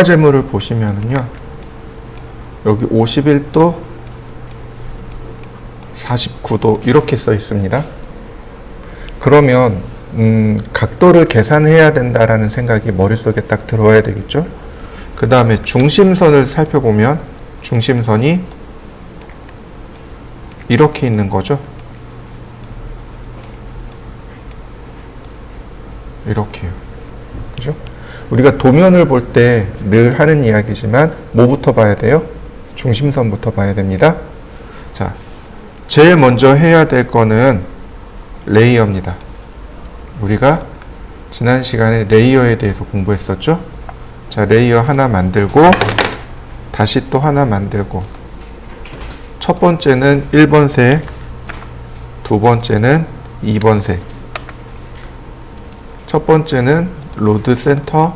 재물을 보시면은요, 여기 51도, 49도 이렇게 써 있습니다. 그러면 각도를 계산해야 된다라는 생각이 머릿속에 딱 들어와야 되겠죠. 그 다음에 중심선을 살펴보면 중심선이 이렇게 있는 거죠. 이렇게요. 그죠? 우리가 도면을 볼 때 늘 하는 이야기지만 뭐부터 봐야 돼요? 중심선부터 봐야 됩니다. 자, 제일 먼저 해야 될 거는 레이어입니다. 우리가 지난 시간에 레이어에 대해서 공부했었죠? 자, 레이어 하나 만들고 다시 또 하나 만들고, 첫 번째는 1번 색, 두 번째는 2번 색. 첫 번째는 로드 센터.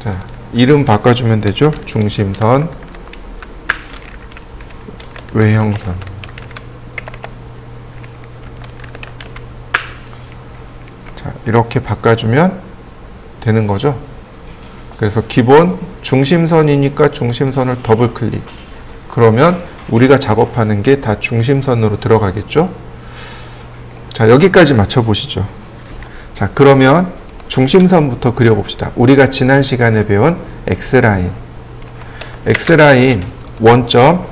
자, 이름 바꿔주면 되죠. 중심선, 외형선. 자, 이렇게 바꿔주면 되는 거죠. 그래서 기본 중심선이니까 중심선을 더블 클릭. 그러면 우리가 작업하는 게 다 중심선으로 들어가겠죠. 자, 여기까지 맞춰보시죠. 자, 그러면 중심선부터 그려봅시다. 우리가 지난 시간에 배운 X라인. X라인 원점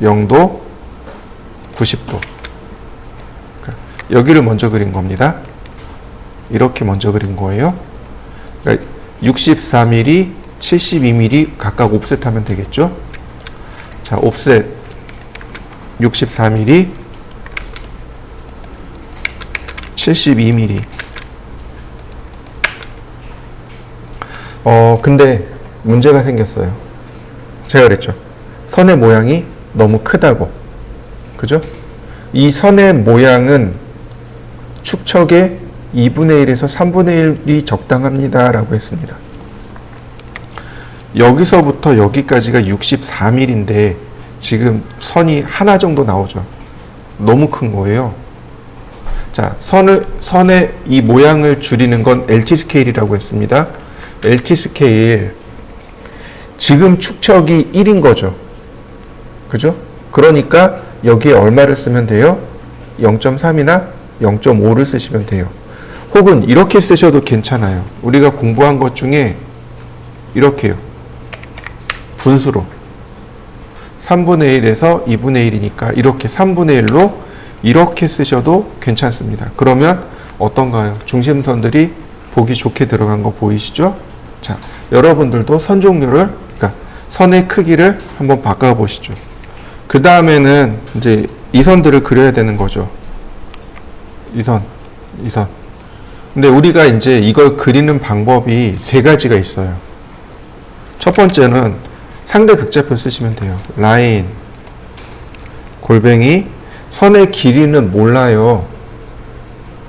0도 90도. 여기를 먼저 그린 겁니다. 이렇게 먼저 그린 거예요. 그러니까 64mm, 72mm 각각 옵셋 하면 되겠죠. 자, 옵셋 64mm, 72mm. 근데 문제가 생겼어요. 제가 그랬죠. 선의 모양이 너무 크다고. 그죠? 이 선의 모양은 축척의 2분의 1에서 3분의 1이 적당합니다 라고 했습니다. 여기서부터 여기까지가 64mm인데 지금 선이 하나 정도 나오죠. 너무 큰 거예요. 자, 선의 이 모양을 줄이는 건 LT 스케일이라고 했습니다. LT 스케일. 지금 축척이 1인 거죠. 그죠? 그러니까 여기에 얼마를 쓰면 돼요? 0.3이나 0.5를 쓰시면 돼요. 혹은 이렇게 쓰셔도 괜찮아요. 우리가 공부한 것 중에 이렇게요. 분수로. 3분의 1에서 2분의 1이니까 이렇게 3분의 1로 이렇게 쓰셔도 괜찮습니다. 그러면 어떤가요? 중심선들이 보기 좋게 들어간 거 보이시죠? 자, 여러분들도 선 종류를, 그러니까 선의 크기를 한번 바꿔 보시죠. 그 다음에는 이제 이 선들을 그려야 되는 거죠. 이 선. 근데 우리가 이제 이걸 그리는 방법이 세 가지가 있어요. 첫 번째는 상대 극좌표 쓰시면 돼요. 라인, 골뱅이, 선의 길이는 몰라요.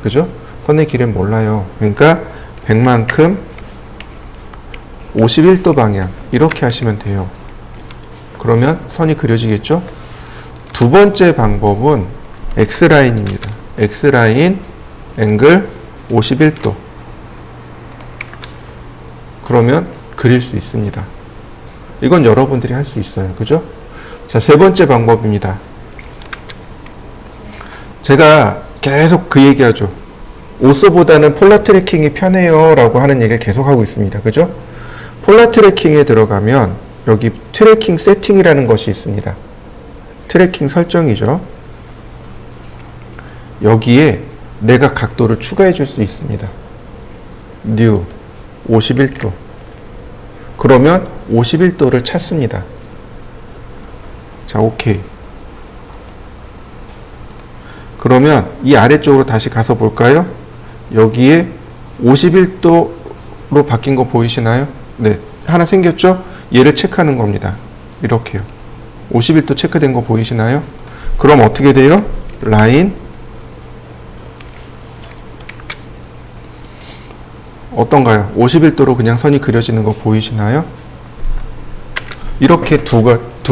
그죠? 선의 길이는 몰라요. 그러니까 100만큼 51도 방향 이렇게 하시면 돼요. 그러면 선이 그려지겠죠? 두 번째 방법은 X라인입니다. X라인 앵글 51도. 그러면 그릴 수 있습니다. 이건 여러분들이 할 수 있어요. 그죠? 자, 세 번째 방법입니다. 제가 계속 그 얘기하죠. 오스보다는 폴라 트래킹이 편해요 라고 하는 얘기를 계속 하고 있습니다. 그죠? 폴라 트래킹에 들어가면 여기 트래킹 세팅이라는 것이 있습니다. 트래킹 설정이죠. 여기에 내가 각도를 추가해 줄 수 있습니다. New 51도. 그러면 51도를 찾습니다. 자, 오케이. 그러면 이 아래쪽으로 다시 가서 볼까요? 여기에 51도로 바뀐 거 보이시나요? 네. 하나 생겼죠? 얘를 체크하는 겁니다. 이렇게요. 51도 체크된 거 보이시나요? 그럼 어떻게 돼요? 라인. 어떤가요? 51도로 그냥 선이 그려지는 거 보이시나요? 이렇게 두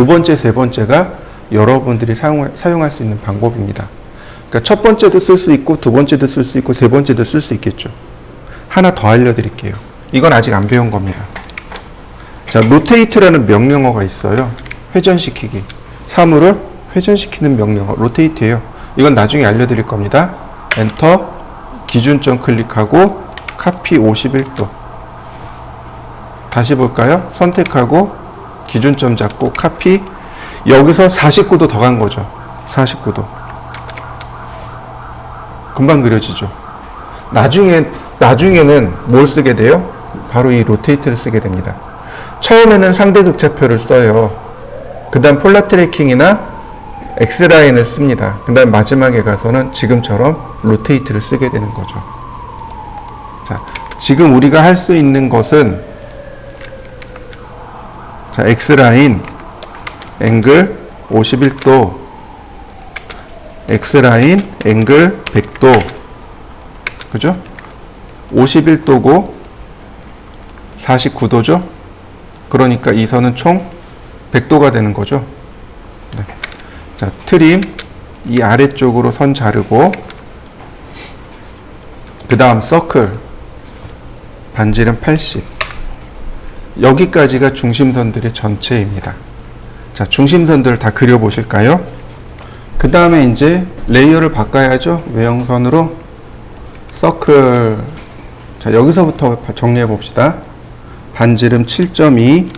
번째, 세 번째가 여러분들이 사용할 수 있는 방법입니다. 그러니까 첫 번째도 쓸 수 있고, 두 번째도 쓸 수 있고, 세 번째도 쓸 수 있겠죠. 하나 더 알려드릴게요. 이건 아직 안 배운 겁니다. 자, 로테이트라는 명령어가 있어요. 회전시키기. 사물을 회전시키는 명령어, 로테이트예요. 이건 나중에 알려드릴 겁니다. 엔터, 기준점 클릭하고 카피 51도. 다시 볼까요? 선택하고 기준점 잡고 카피. 여기서 49도 더 간 거죠. 49도. 금방 그려지죠. 나중에는 뭘 쓰게 돼요? 바로 이 로테이트를 쓰게 됩니다. 처음에는 상대 극차표를 써요. 그 다음 폴라 트래킹이나 X라인을 씁니다. 그 다음 마지막에 가서는 지금처럼 로테이트를 쓰게 되는 거죠. 자, 지금 우리가 할 수 있는 것은, 자, X라인, 앵글 51도, X라인, 앵글 100도, 그죠? 51도고 49도죠? 그러니까 이 선은 총 100도가 되는 거죠. 네. 자, 트림, 이 아래쪽으로 선 자르고, 그 다음 서클, 반지름 80. 여기까지가 중심선들의 전체입니다. 자, 중심선들을 다 그려보실까요? 그 다음에 이제 레이어를 바꿔야죠. 외형선으로. 서클. 자, 여기서부터 정리해 봅시다. 반지름 7.2,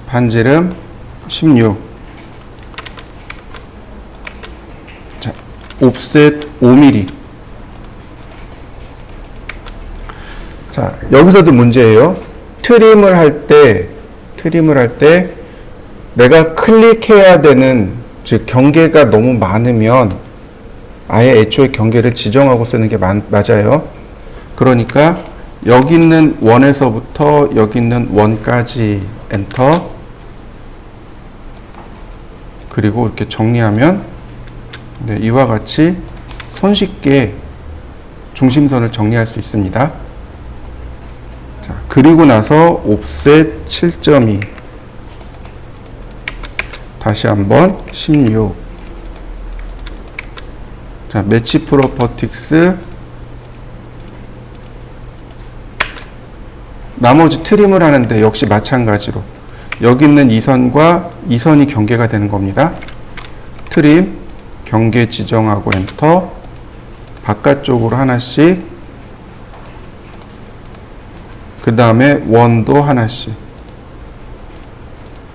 반지름 16. 자, 옵셋 5mm. 자, 여기서도 문제예요. 트림을 할 때 내가 클릭해야 되는, 즉 경계가 너무 많으면 아예 애초에 경계를 지정하고 쓰는 게 맞아요. 그러니까 여기 있는 원에서부터 여기 있는 원까지 엔터. 그리고 이렇게 정리하면, 네, 이와 같이 손쉽게 중심선을 정리할 수 있습니다. 자, 그리고 나서 옵셋 7.2, 다시 한번 16. 자, 매치 프로퍼틱스, 나머지 트림을 하는데 역시 마찬가지로 여기 있는 이 선과 이 선이 경계가 되는 겁니다. 트림, 경계 지정하고 엔터, 바깥쪽으로 하나씩, 그 다음에 원도 하나씩.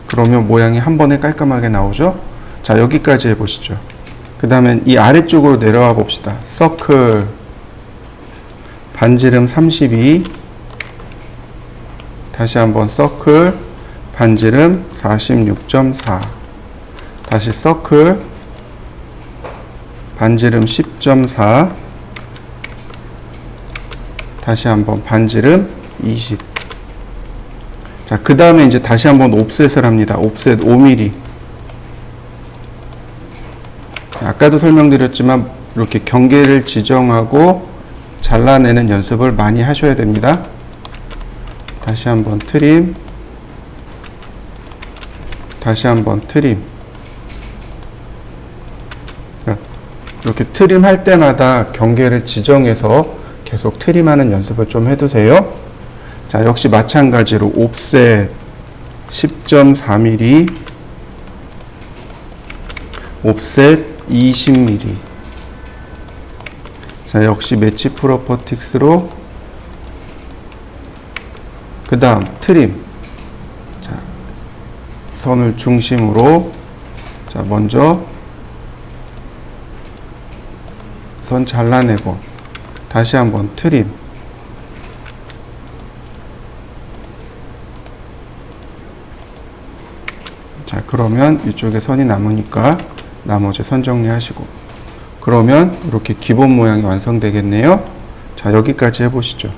그러면 모양이 한 번에 깔끔하게 나오죠. 자, 여기까지 해보시죠. 그 다음에 이 아래쪽으로 내려와 봅시다. 서클, 반지름 32, 다시 한번 서클, 반지름 46.4, 다시 서클, 반지름 10.4, 다시 한번 반지름 20. 자, 그 다음에 이제 다시 한번 옵셋을 합니다. 옵셋 5mm. 아까도 설명드렸지만 이렇게 경계를 지정하고 잘라내는 연습을 많이 하셔야 됩니다. 다시 한번 트림, 다시 한번 트림. 이렇게 트림 할 때마다 경계를 지정해서 계속 트림하는 연습을 좀 해두세요. 자, 역시 마찬가지로 옵셋 10.4mm, 옵셋 20mm. 자, 역시 매치 프로퍼틱스로, 그 다음 트림. 자, 선을 중심으로, 자, 먼저 선 잘라내고 다시 한번 트림. 자, 그러면 이쪽에 선이 남으니까 나머지 선 정리하시고, 그러면 이렇게 기본 모양이 완성되겠네요. 자, 여기까지 해보시죠.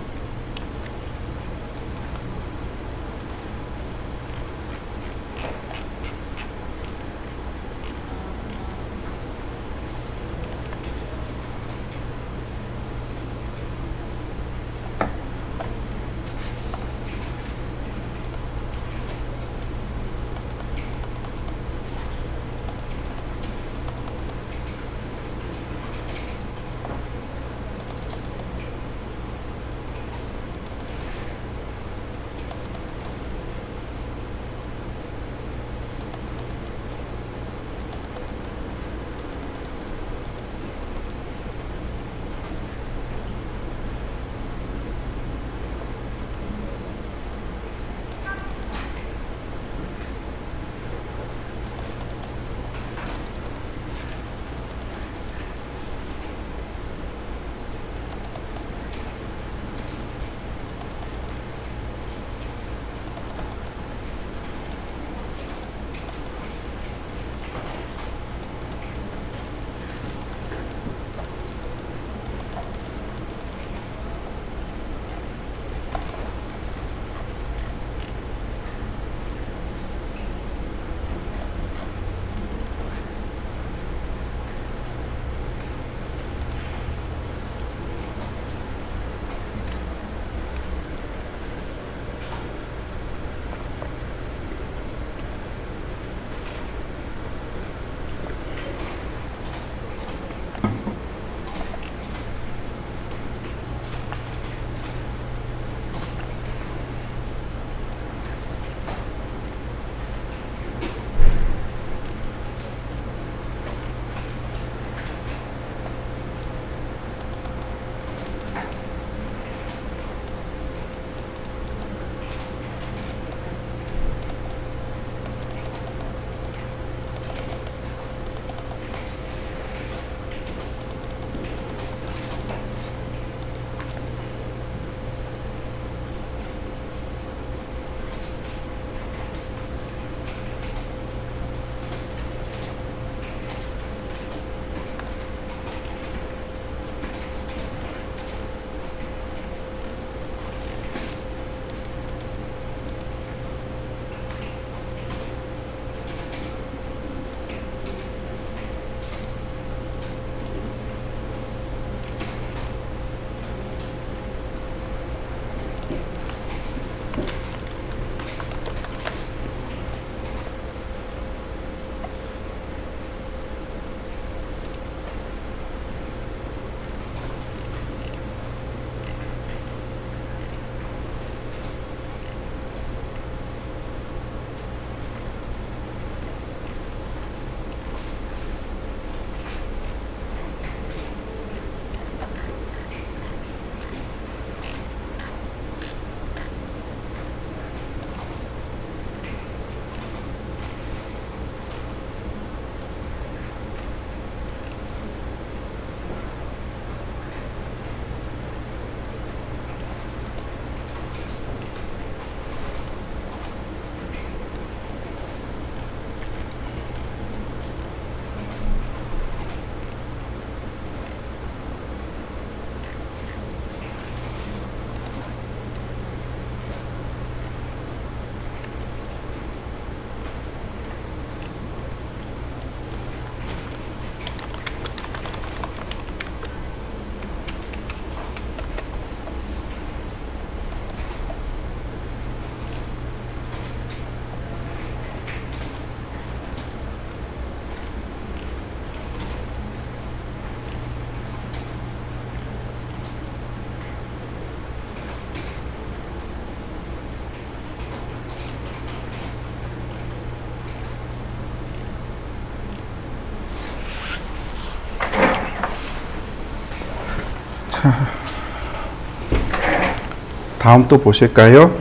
다음 또 보실까요?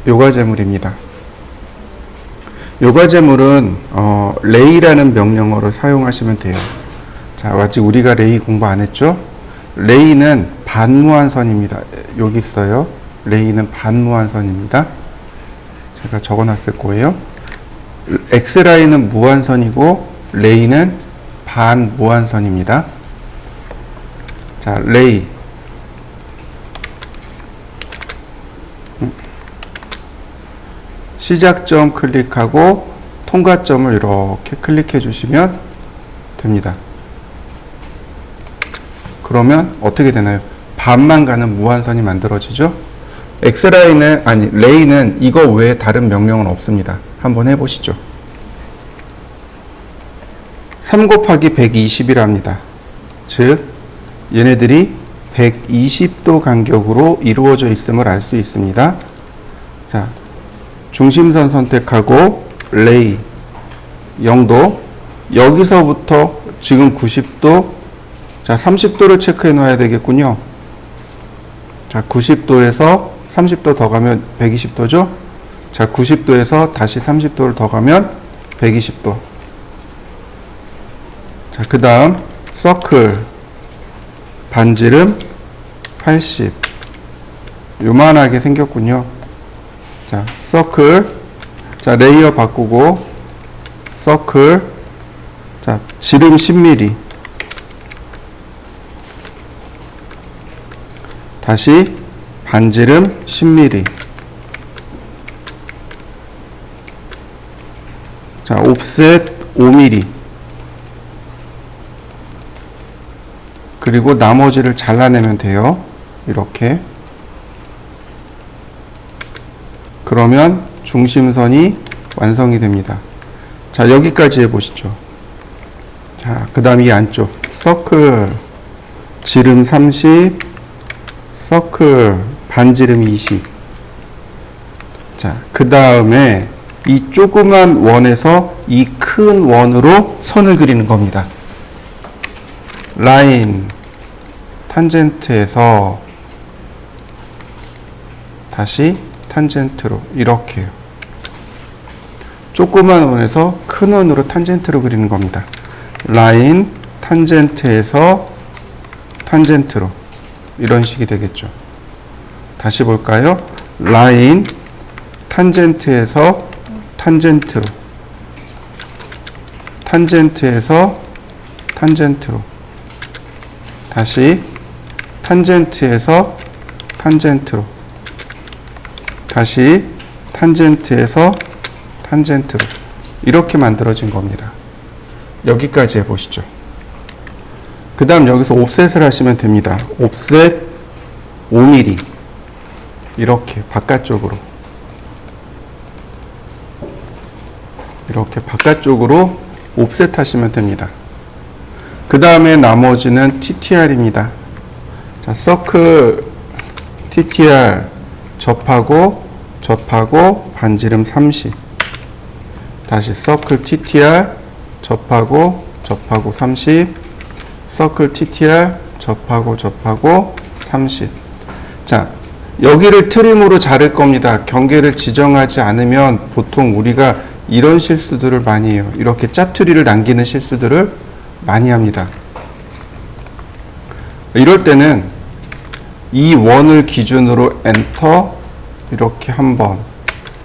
요과제물입니다. 요과제물은 레이라는 명령어를 사용하시면 돼요. 자, 아직 우리가 레이 공부 안 했죠? 레이는 반무한선입니다. 여기 있어요. 레이는 반무한선입니다. 제가 적어놨을 거예요. X라인은 무한선이고 레이는 반무한선입니다. 자, 레이. 시작점 클릭하고 통과점을 이렇게 클릭해 주시면 됩니다. 그러면 어떻게 되나요? 반만 가는 무한선이 만들어지죠? X라인은, 아니, 레이는 이거 외에 다른 명령은 없습니다. 한번 해보시죠. 3 곱하기 120이랍니다. 즉, 얘네들이 120도 간격으로 이루어져 있음을 알 수 있습니다. 자, 중심선 선택하고 레이 0도, 여기서부터 지금 90도, 자 30도를 체크해 놔야 되겠군요. 자 90도에서 30도 더 가면 120도죠. 자 90도에서 다시 30도를 더 가면 120도. 자 그 다음 서클 반지름 80, 요만하게 생겼군요. 자 서클, 자 레이어 바꾸고 서클, 자 지름 10mm, 다시 반지름 10mm, 자 옵셋 5mm, 그리고 나머지를 잘라내면 돼요. 이렇게. 그러면 중심선이 완성이 됩니다. 자 여기까지 해보시죠. 자 그 다음 이 안쪽 서클 지름 30, 서클 반지름 20. 자 그 다음에 이 조그만 원에서 이 큰 원으로 선을 그리는 겁니다. 라인 탄젠트에서 다시 탄젠트로 이렇게요. 조그만 원에서 큰 원으로 탄젠트로 그리는 겁니다. 라인 탄젠트에서 탄젠트로 이런 식이 되겠죠. 다시 볼까요? 라인 탄젠트에서 탄젠트로, 탄젠트에서 탄젠트로, 다시 탄젠트에서 탄젠트로, 다시 탄젠트에서 탄젠트로 이렇게 만들어진 겁니다. 여기까지 해보시죠. 그 다음 여기서 옵셋을 하시면 됩니다. 옵셋 5mm 이렇게 바깥쪽으로, 이렇게 바깥쪽으로 옵셋 하시면 됩니다. 그 다음에 나머지는 TTR입니다. 자, 서클 TTR 접하고 반지름 30, 다시 서클 TTR 접하고 30, 서클 TTR 접하고 30. 자 여기를 트림으로 자를 겁니다. 경계를 지정하지 않으면 보통 우리가 이런 실수들을 많이 해요. 이렇게 짜투리를 남기는 실수들을 많이 합니다. 이럴 때는 이 원을 기준으로 엔터 이렇게 한번,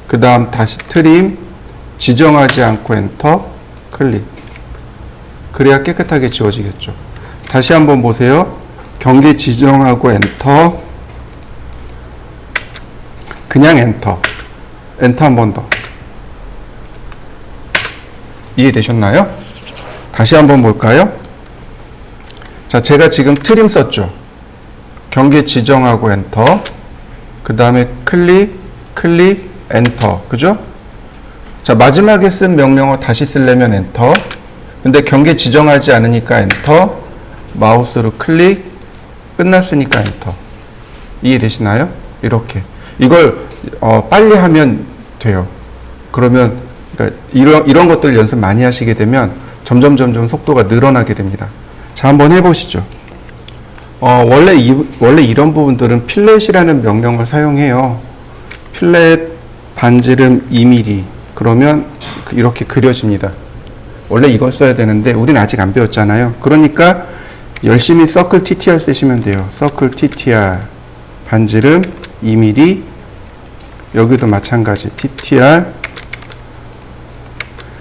그 다음 다시 트림, 지정하지 않고 엔터 클릭. 그래야 깨끗하게 지워지겠죠. 다시 한번 보세요. 경계 지정하고 엔터, 그냥 엔터, 엔터 한 번 더. 이해되셨나요? 다시 한번 볼까요? 자, 제가 지금 트림 썼죠. 경계 지정하고 엔터, 그 다음에 클릭, 엔터, 그죠? 자, 마지막에 쓴 명령어 다시 쓰려면 엔터, 근데 경계 지정하지 않으니까 엔터, 마우스로 클릭, 끝났으니까 엔터. 이해되시나요? 이렇게. 이걸 빨리 하면 돼요. 그러면 그러니까 이런 것들 연습 많이 하시게 되면 점점 속도가 늘어나게 됩니다. 자, 한번 해보시죠. 원래 이런 부분들은 필렛이라는 명령을 사용해요. 필렛 반지름 2mm. 그러면 이렇게 그려집니다. 원래 이걸 써야 되는데 우린 아직 안 배웠잖아요. 그러니까 열심히 서클 TTR 쓰시면 돼요. 서클 TTR 반지름 2mm. 여기도 마찬가지 TTR.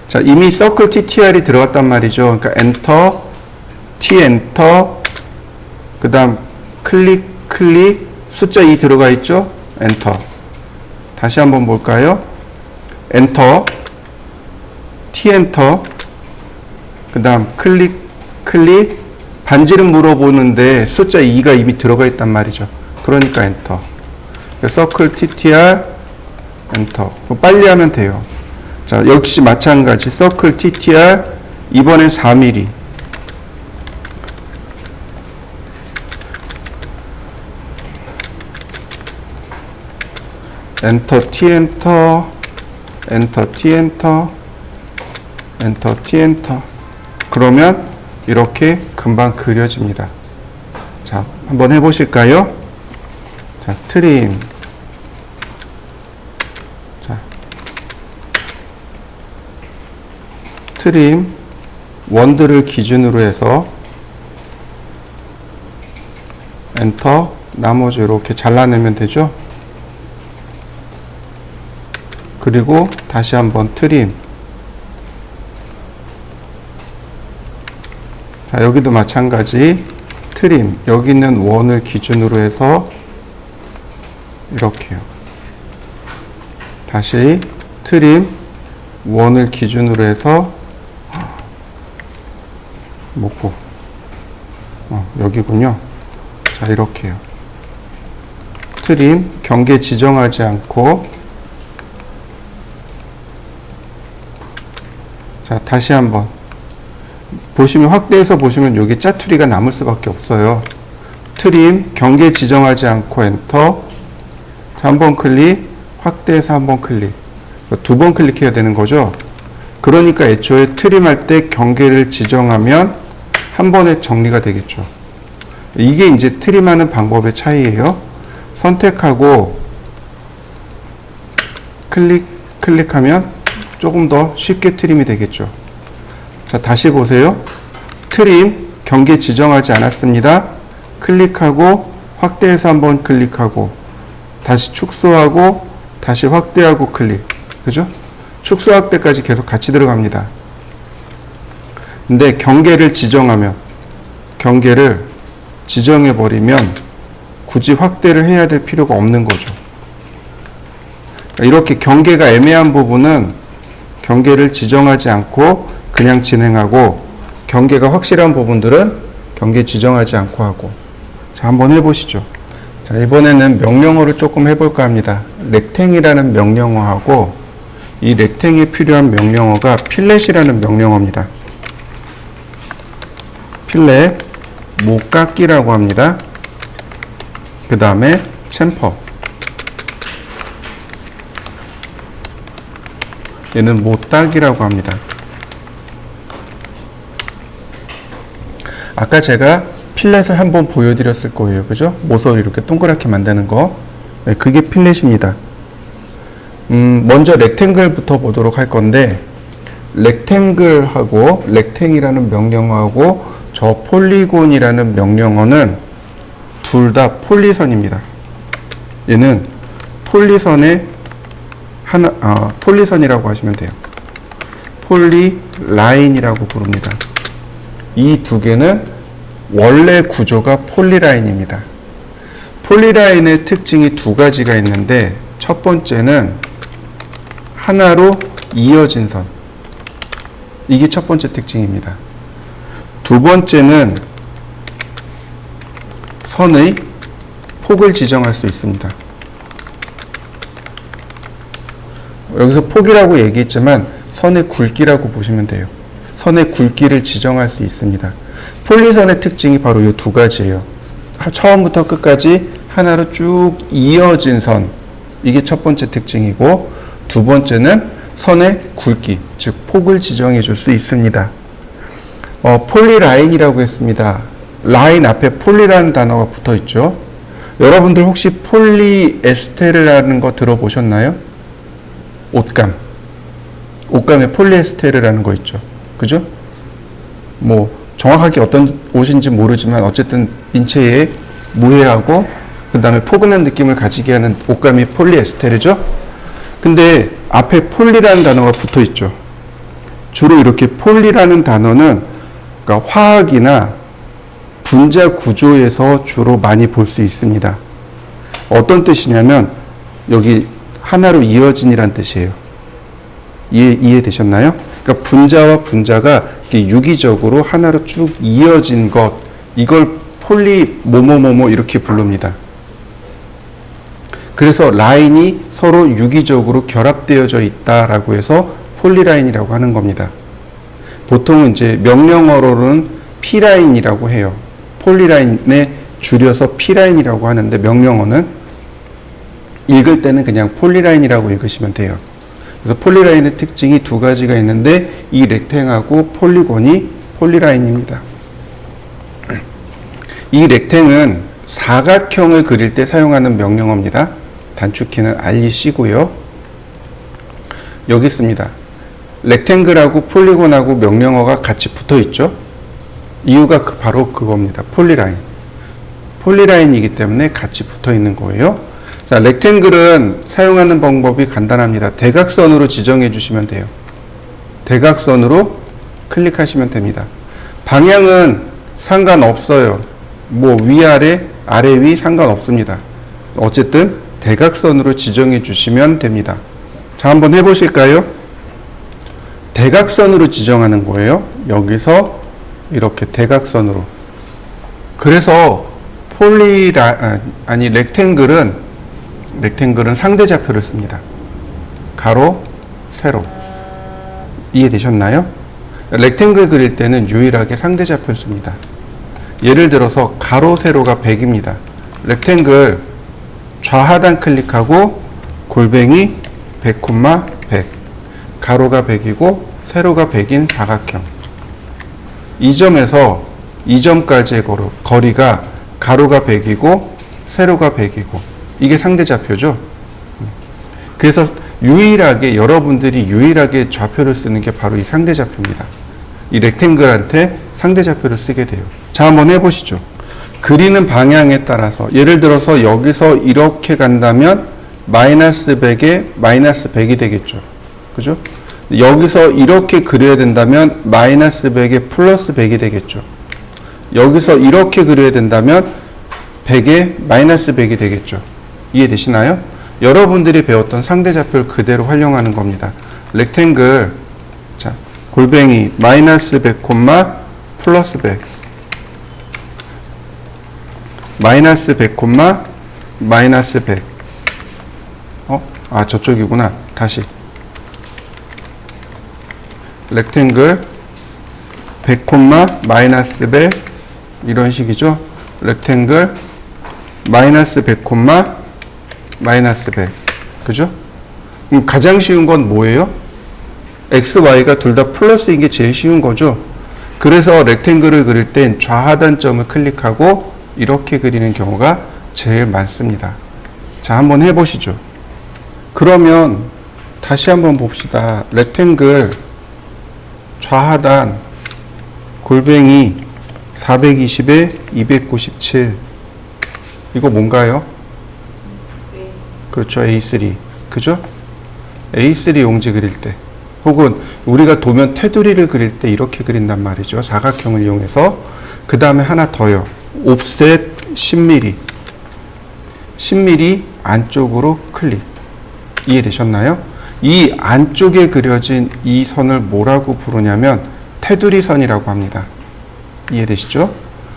자, 이미 서클 TTR이 들어갔단 말이죠. 그러니까 엔터, T 엔터, 그 다음 클릭, 숫자 2 들어가 있죠? 엔터. 다시 한번 볼까요? 엔터, T 엔터, 그 다음 클릭, 반지름 물어보는데 숫자 2가 이미 들어가 있단 말이죠. 그러니까 엔터. 서클 TTR, 엔터. 빨리 하면 돼요. 자, 역시 마찬가지. 서클 TTR, 이번엔 4mm. 엔터, T 엔터, 엔터, T 엔터, 엔터, T 엔터. 그러면 이렇게 금방 그려집니다. 자, 한번 해보실까요? 자, 트림. 자, 트림. 원들을 기준으로 해서 엔터. 나머지 이렇게 잘라내면 되죠? 그리고 다시 한번 트림. 자, 여기도 마찬가지 트림. 여기 있는 원을 기준으로 해서 이렇게요. 다시 트림. 원을 기준으로 해서 뭐고? 여기군요. 자, 이렇게요. 트림. 경계 지정하지 않고. 자, 다시 한번 보시면 확대해서 보시면 여기 짜투리가 남을 수밖에 없어요. 트림, 경계 지정하지 않고 엔터. 자, 한 번 클릭, 확대해서 한 번 클릭. 두 번 클릭해야 되는 거죠. 그러니까 애초에 트림할 때 경계를 지정하면 한 번에 정리가 되겠죠. 이게 이제 트림하는 방법의 차이예요. 선택하고 클릭하면 조금 더 쉽게 트림이 되겠죠. 자, 다시 보세요. 트림, 경계 지정하지 않았습니다. 클릭하고 확대해서 한번 클릭하고 다시 축소하고 다시 확대하고 클릭. 그죠? 축소 확대까지 계속 같이 들어갑니다. 근데 경계를 지정해 버리면 굳이 확대를 해야 될 필요가 없는 거죠. 이렇게 경계가 애매한 부분은 경계를 지정하지 않고 그냥 진행하고, 경계가 확실한 부분들은 경계 지정하지 않고 하고. 자, 한번 해보시죠. 자, 이번에는 명령어를 조금 해볼까 합니다. 렉탱이라는 명령어하고 이 렉탱에 필요한 명령어가 필렛이라는 명령어입니다. 필렛, 못깎기라고 합니다. 그 다음에 챔퍼. 얘는 못따기라고 합니다. 아까 제가 필렛을 한번 보여드렸을 거예요. 그죠? 못을 이렇게 동그랗게 만드는 거. 네, 그게 필렛입니다. 먼저 렉탱글부터 보도록 할 건데, 렉탱글하고 렉탱이라는 명령어하고 저 폴리곤이라는 명령어는 둘 다 폴리선입니다. 얘는 폴리선의 폴리선이라고 하시면 돼요. 폴리라인이라고 부릅니다. 이 두 개는 원래 구조가 폴리라인입니다. 폴리라인의 특징이 두 가지가 있는데, 첫 번째는 하나로 이어진 선. 이게 첫 번째 특징입니다. 두 번째는 선의 폭을 지정할 수 있습니다. 여기서 폭이라고 얘기했지만 선의 굵기라고 보시면 돼요. 선의 굵기를 지정할 수 있습니다. 폴리선의 특징이 바로 이 두 가지예요. 처음부터 끝까지 하나로 쭉 이어진 선. 이게 첫 번째 특징이고, 두 번째는 선의 굵기, 즉 폭을 지정해 줄 수 있습니다. 폴리라인이라고 했습니다. 라인 앞에 폴리라는 단어가 붙어 있죠. 여러분들 혹시 폴리에스테르라는 거 들어보셨나요? 옷감에 폴리에스테르라는 거 있죠. 그죠? 뭐 정확하게 어떤 옷인지 모르지만 어쨌든 인체에 무해하고 그 다음에 포근한 느낌을 가지게 하는 옷감이 폴리에스테르죠. 근데 앞에 폴리라는 단어가 붙어 있죠. 주로 이렇게 폴리라는 단어는 그러니까 화학이나 분자 구조에서 주로 많이 볼 수 있습니다. 어떤 뜻이냐면 여기 하나로 이어진이란 뜻이에요. 이해되셨나요? 그러니까 분자와 분자가 이렇게 유기적으로 하나로 쭉 이어진 것, 이걸 폴리 뭐뭐뭐뭐 이렇게 부릅니다. 그래서 라인이 서로 유기적으로 결합되어져 있다라고 해서 폴리라인이라고 하는 겁니다. 보통은 이제 명령어로는 P라인이라고 해요. 폴리라인에 줄여서 P라인이라고 하는데 명령어는 읽을 때는 그냥 폴리라인이라고 읽으시면 돼요. 그래서 폴리라인의 특징이 두 가지가 있는데 이 렉탱하고 폴리곤이 폴리라인입니다. 이 렉탱은 사각형을 그릴 때 사용하는 명령어입니다. 단축키는 REC고요. 여기 있습니다. 렉탱글하고 폴리곤하고 명령어가 같이 붙어 있죠. 이유가 바로 그겁니다. 폴리라인이기 때문에 같이 붙어 있는 거예요. 자, 렉탱글은 사용하는 방법이 간단합니다. 대각선으로 지정해 주시면 돼요. 대각선으로 클릭하시면 됩니다. 방향은 상관없어요. 뭐 위아래, 아래 위 상관없습니다. 어쨌든 대각선으로 지정해 주시면 됩니다. 자, 한번 해보실까요? 대각선으로 지정하는 거예요. 여기서 이렇게 대각선으로. 그래서 렉탱글은 상대좌표를 씁니다. 가로, 세로. 이해되셨나요? 렉탱글 그릴 때는 유일하게 상대좌표를 씁니다. 예를 들어서 가로, 세로가 100입니다. 렉탱글 좌하단 클릭하고 골뱅이 100, 100. 가로가 100이고 세로가 100인 사각형. 이 점에서 이 점까지의 거리가 가로가 100이고 세로가 100이고 이게 상대좌표죠. 그래서 여러분들이 유일하게 좌표를 쓰는 게 바로 이 상대좌표입니다. 이 렉탱글한테 상대좌표를 쓰게 돼요. 자, 한번 해보시죠. 그리는 방향에 따라서 예를 들어서 여기서 이렇게 간다면 마이너스 100에 마이너스 100이 되겠죠. 그죠? 여기서 이렇게 그려야 된다면 마이너스 100에 플러스 100이 되겠죠. 여기서 이렇게 그려야 된다면 100에 마이너스 100이 되겠죠. 이해되시나요? 여러분들이 배웠던 상대좌표를 그대로 활용하는 겁니다. 렉탱글, 자, 골뱅이 마이너스 100, 플러스 100. 마이너스 100, 마이너스 100. 저쪽이구나. 다시. 렉탱글 100, 마이너스 100 이런 식이죠. 렉탱글 마이너스 100, 마이너스 100. 그죠? 가장 쉬운 건 뭐예요? X, Y가 둘 다 플러스인 게 제일 쉬운 거죠. 그래서 렉탱글을 그릴 땐 좌하단점을 클릭하고 이렇게 그리는 경우가 제일 많습니다. 자, 한번 해보시죠. 그러면 다시 한번 봅시다. 렉탱글 좌하단 골뱅이 420에 297. 이거 뭔가요? 그렇죠. A3. 그죠? A3 용지 그릴 때 혹은 우리가 도면 테두리를 그릴 때 이렇게 그린단 말이죠. 사각형을 이용해서. 그 다음에 하나 더요. 옵셋 10mm. 10mm 안쪽으로 클릭. 이해되셨나요? 이 안쪽에 그려진 이 선을 뭐라고 부르냐면 테두리 선이라고 합니다. 이해되시죠?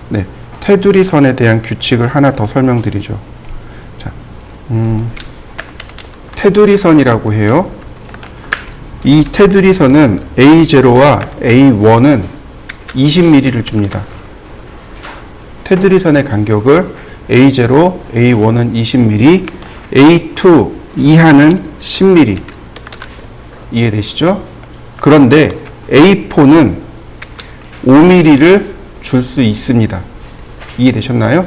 네. 테두리 선에 대한 규칙을 하나 더 설명드리죠. 자, 테두리 선이라고 해요. 이 테두리 선은 A0와 A1은 20mm를 줍니다. 테두리 선의 간격을 A0, A1은 20mm, A2 이하는 10mm. 이해되시죠? 그런데 A4는 5mm를 줄 수 있습니다. 이해되셨나요?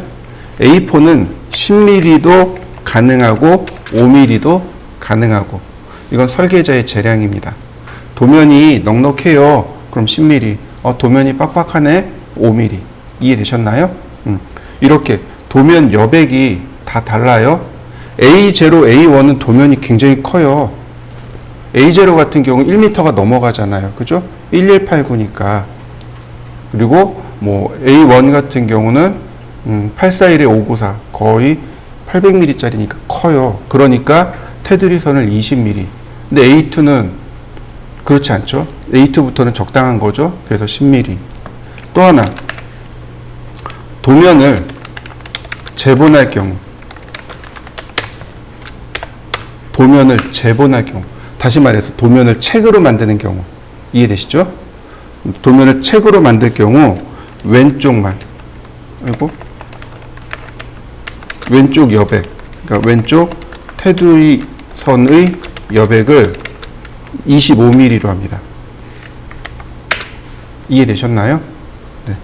A4는 10mm도 가능하고 5mm도 가능하고, 이건 설계자의 재량입니다. 도면이 넉넉해요. 그럼 10mm. 도면이 빡빡하네. 5mm. 이해되셨나요? 이렇게 도면 여백이 다 달라요. A0, A1은 도면이 굉장히 커요. A0 같은 경우 1m가 넘어가잖아요. 그죠? 1189니까. 그리고 뭐 A1 같은 경우는 841에 594 거의 800mm 짜리니까 커요. 그러니까 테두리 선을 20mm. 근데 A2는 그렇지 않죠. A2부터는 적당한 거죠. 그래서 10mm. 또 하나, 도면을 재본할 경우, 다시 말해서 도면을 책으로 만드는 경우, 이해되시죠? 도면을 책으로 만들 경우 왼쪽만, 그리고 왼쪽 여백, 그러니까 왼쪽 테두리 선의 여백을 25mm로 합니다. 이해되셨나요? 네.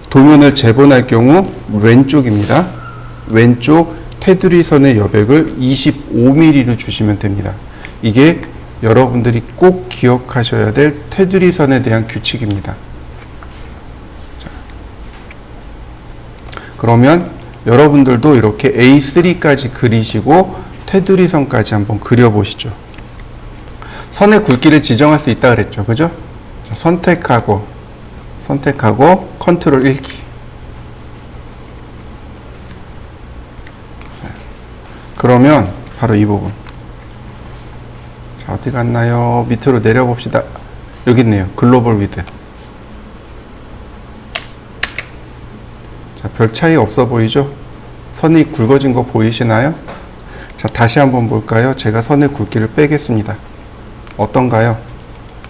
도면을 재본할 경우 왼쪽입니다. 왼쪽 테두리 선의 여백을 25mm로 주시면 됩니다. 이게 여러분들이 꼭 기억하셔야 될 테두리 선에 대한 규칙입니다. 자, 그러면 여러분들도 이렇게 A3까지 그리시고 테두리 선까지 한번 그려보시죠. 선의 굵기를 지정할 수 있다 그랬죠. 그죠? 자, 선택하고 컨트롤 1키. 그러면 바로 이 부분. 자, 어디 갔나요? 밑으로 내려봅시다. 여기 있네요. 글로벌 위드. 자, 별 차이 없어 보이죠? 선이 굵어진 거 보이시나요? 자, 다시 한번 볼까요? 제가 선의 굵기를 빼겠습니다. 어떤가요?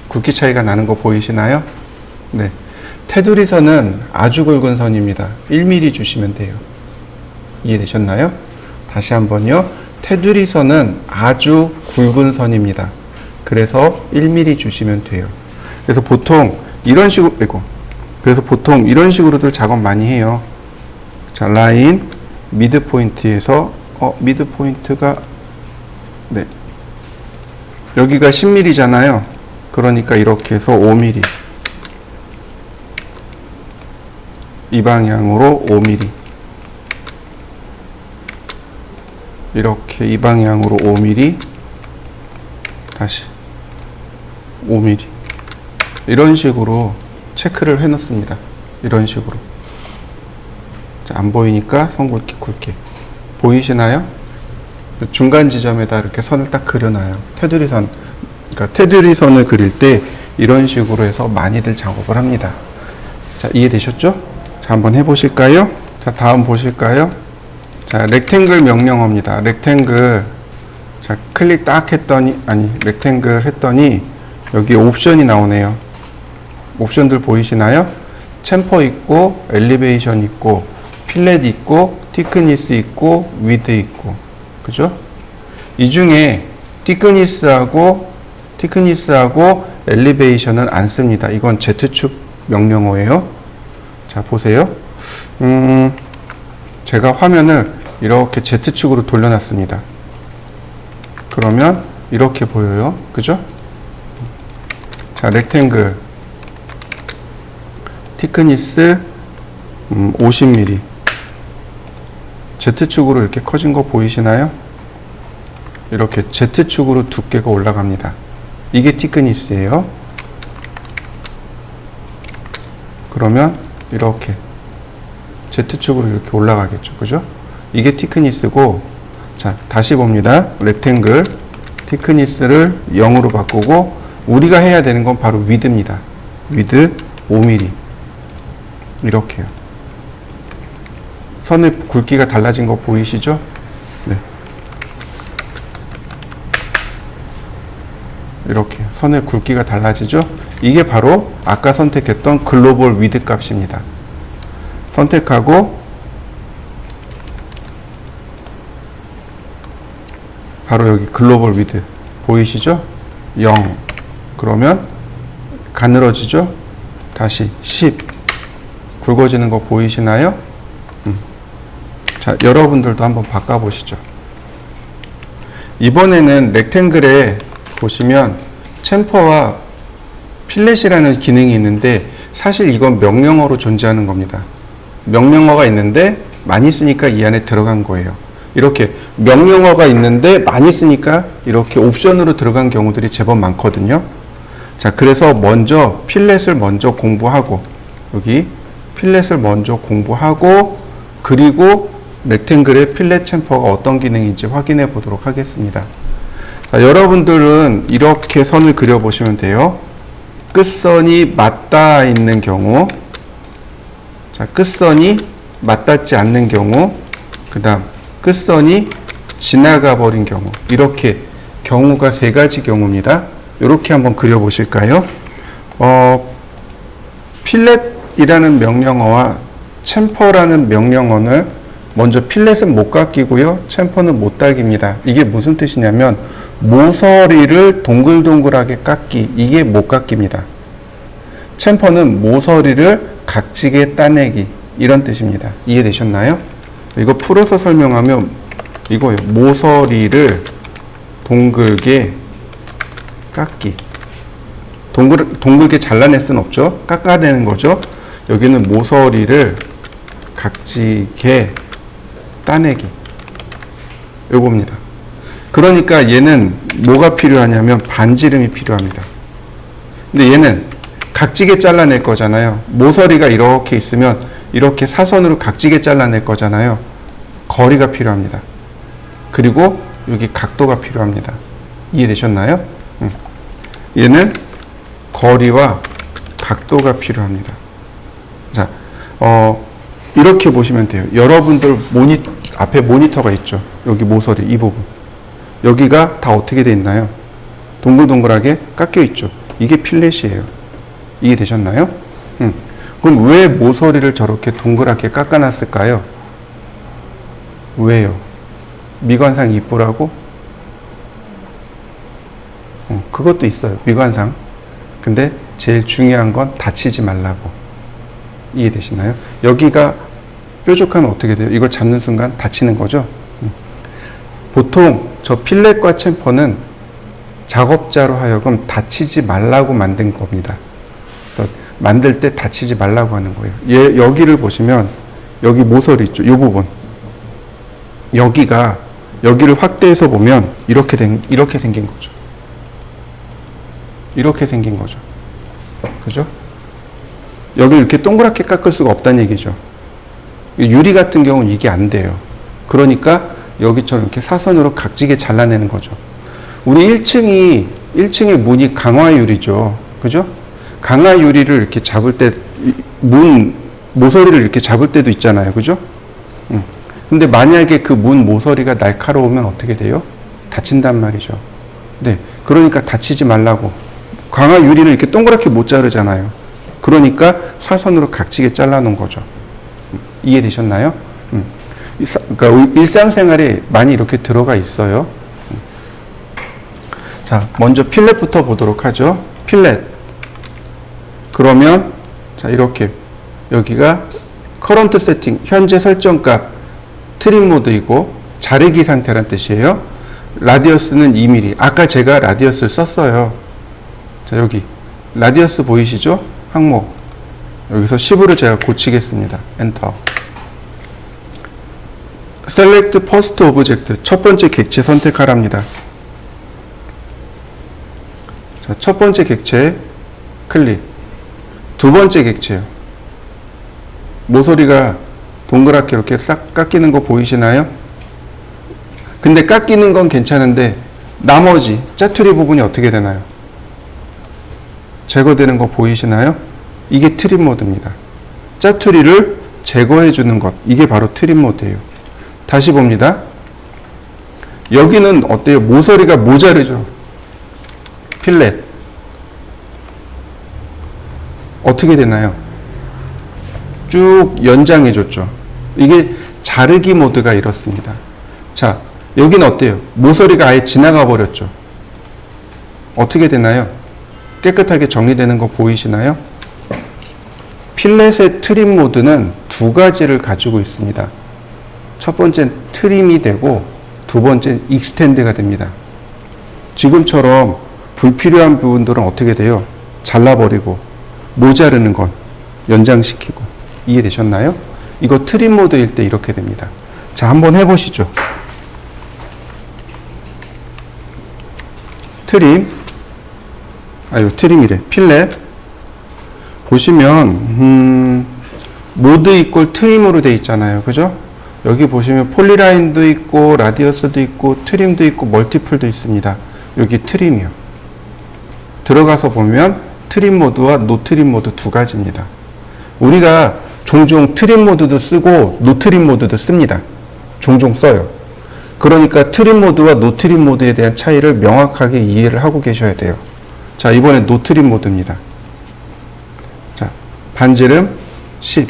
굵기 차이가 나는 거 보이시나요? 네. 테두리 선은 아주 굵은 선입니다. 1mm 주시면 돼요. 이해되셨나요? 다시 한번요. 테두리 선은 아주 굵은 선입니다. 그래서 1mm 주시면 돼요. 그래서 보통 이런 식으로들 작업 많이 해요. 자, 라인 미드 포인트에서 미드 포인트가 네. 여기가 10mm잖아요. 그러니까 이렇게 해서 5mm. 이 방향으로 5mm. 이렇게 이 방향으로 5mm. 다시 5mm. 이런 식으로 체크를 해 놓습니다. 이런 식으로. 자, 안 보이니까 선 굵게. 보이시나요? 중간 지점에다 이렇게 선을 딱 그려놔요. 테두리선. 그러니까 테두리선을 그릴 때 이런 식으로 해서 많이들 작업을 합니다. 자, 이해되셨죠? 자, 한번 해보실까요? 자, 다음 보실까요? 자, 렉탱글 명령어입니다. 렉탱글. 자, 클릭 딱 했더니, 렉탱글 했더니 여기 옵션이 나오네요. 옵션들 보이시나요? 챔퍼 있고, 엘리베이션 있고, 필렛 있고, 티크니스 있고, 위드 있고. 그죠? 이 중에 티크니스하고 엘리베이션은 안 씁니다. 이건 Z축 명령어예요. 자, 보세요. 제가 화면을 이렇게 Z축으로 돌려놨습니다. 그러면 이렇게 보여요. 그죠? 자, 렉탱글 티크니스 50mm. Z축으로 이렇게 커진 거 보이시나요? 이렇게 Z축으로 두께가 올라갑니다. 이게 티크니스예요. 그러면 이렇게 Z축으로 이렇게 올라가겠죠. 그죠? 이게 티크니스고, 자, 다시 봅니다. 렉탱글 티크니스를 0으로 바꾸고, 우리가 해야 되는 건 바로 위드입니다. 위드 5mm. 이렇게요. 선의 굵기가 달라진 거 보이시죠? 네. 이렇게 선의 굵기가 달라지죠? 이게 바로 아까 선택했던 글로벌 위드 값입니다. 선택하고 바로 여기 글로벌 위드 보이시죠? 0. 그러면 가늘어지죠? 다시 10. 굵어지는 거 보이시나요? 자, 여러분들도 한번 바꿔보시죠. 이번에는 렉탱글에 보시면 챔퍼와 필렛이라는 기능이 있는데 사실 이건 명령어로 존재하는 겁니다. 명령어가 있는데 많이 쓰니까 이 안에 들어간 거예요. 이렇게 명령어가 있는데 많이 쓰니까 이렇게 옵션으로 들어간 경우들이 제법 많거든요. 자, 그래서 먼저 필렛을 먼저 공부하고, 여기 필렛을 먼저 공부하고, 그리고 렉탱글의 필렛 챔퍼가 어떤 기능인지 확인해 보도록 하겠습니다. 자, 여러분들은 이렇게 선을 그려 보시면 돼요. 끝선이 맞닿아 있는 경우, 자, 끝선이 맞닿지 않는 경우, 그 다음 끝선이 지나가 버린 경우, 이렇게 경우가 세 가지 경우입니다. 이렇게 한번 그려 보실까요? 필렛이라는 명령어와 챔퍼라는 명령어는 먼저 필렛은 못 깎이고요, 챔퍼는 못 달깁니다. 이게 무슨 뜻이냐면 모서리를 동글동글하게 깎기, 이게 못 깎입니다. 챔퍼는 모서리를 각지게 따내기, 이런 뜻입니다. 이해되셨나요? 이거 풀어서 설명하면 이거예요. 모서리를 동글게 깎기. 동글게 잘라낼 수는 없죠. 깎아내는 거죠. 여기는 모서리를 각지게 따내기. 요겁니다. 그러니까 얘는 뭐가 필요하냐면 반지름이 필요합니다. 근데 얘는 각지게 잘라낼 거잖아요. 모서리가 이렇게 있으면 이렇게 사선으로 각지게 잘라낼 거잖아요. 거리가 필요합니다. 그리고 여기 각도가 필요합니다. 이해되셨나요? 얘는 거리와 각도가 필요합니다. 자, 이렇게 보시면 돼요. 여러분들 앞에 모니터가 있죠. 여기 모서리 이 부분. 여기가 다 어떻게 돼 있나요? 동글동글하게 깎여 있죠. 이게 필렛이에요. 이해되셨나요? 그럼 왜 모서리를 저렇게 동그랗게 깎아놨을까요? 왜요? 미관상 이쁘라고? 그것도 있어요. 미관상. 근데 제일 중요한 건 다치지 말라고. 이해되시나요? 여기가 뾰족하면 어떻게 돼요? 이걸 잡는 순간 다치는 거죠? 보통 저 필렛과 챔퍼는 작업자로 하여금 다치지 말라고 만든 겁니다. 그래서 만들 때 다치지 말라고 하는 거예요. 여기를 보시면 여기 모서리 있죠? 이 부분. 여기를 확대해서 보면 이렇게 생긴 거죠. 이렇게 생긴 거죠. 그죠? 여기를 이렇게 동그랗게 깎을 수가 없다는 얘기죠. 유리 같은 경우는 이게 안 돼요. 그러니까 여기처럼 이렇게 사선으로 각지게 잘라내는 거죠. 우리 1층의 문이 강화유리죠. 그죠? 강화유리를 이렇게 잡을 때, 모서리를 이렇게 잡을 때도 있잖아요. 그죠? 근데 만약에 그 문 모서리가 날카로우면 어떻게 돼요? 다친단 말이죠. 네. 그러니까 다치지 말라고. 강화유리를 이렇게 동그랗게 못 자르잖아요. 그러니까 사선으로 각지게 잘라놓은 거죠. 이해되셨나요? 그러니까 일상생활에 많이 이렇게 들어가 있어요. 자, 먼저 필렛부터 보도록 하죠. 필렛. 그러면 자, 이렇게 여기가 커런트 세팅, 현재 설정값, 트림 모드이고 자르기 상태란 뜻이에요. 라디어스는 2mm. 아까 제가 라디어스를 썼어요. 자, 여기 라디어스 보이시죠? 항목. 여기서 10으로 제가 고치겠습니다. 엔터. Select First Object. 첫 번째 객체 선택하랍니다. 자, 첫 번째 객체 클릭. 두 번째 객체요. 모서리가 동그랗게 이렇게 싹 깎이는 거 보이시나요? 근데 깎이는 건 괜찮은데 나머지 짜투리 부분이 어떻게 되나요? 제거되는 거 보이시나요? 이게 트림 모드입니다. 짜투리를 제거해 주는 것. 이게 바로 트림 모드예요. 다시 봅니다. 여기는 어때요? 모서리가 모자르죠? 필렛. 어떻게 되나요? 쭉 연장해 줬죠. 이게 자르기 모드가 이렇습니다. 자, 여기는 어때요? 모서리가 아예 지나가 버렸죠. 어떻게 되나요? 깨끗하게 정리되는 거 보이시나요? 필렛의 트림 모드는 두 가지를 가지고 있습니다. 첫 번째는 트림이 되고 두 번째는 익스텐드가 됩니다. 지금처럼 불필요한 부분들은 어떻게 돼요? 잘라버리고 모자르는 건 연장시키고. 이해되셨나요? 이거 트림 모드일 때 이렇게 됩니다. 자, 한번 해보시죠. 트림이래. 필렛. 보시면, 모드 이퀄 트림으로 돼 있잖아요. 그죠? 여기 보시면 폴리라인도 있고, 라디어스도 있고, 트림도 있고, 멀티플도 있습니다. 여기 트림이요. 들어가서 보면 트림 모드와 노 트림 모드 두 가지입니다. 우리가 종종 트림 모드도 쓰고, 노 트림 모드도 씁니다. 종종 써요. 그러니까 트림 모드와 노 트림 모드에 대한 차이를 명확하게 이해를 하고 계셔야 돼요. 자, 이번엔 노 트림 모드입니다. 자, 반지름 10.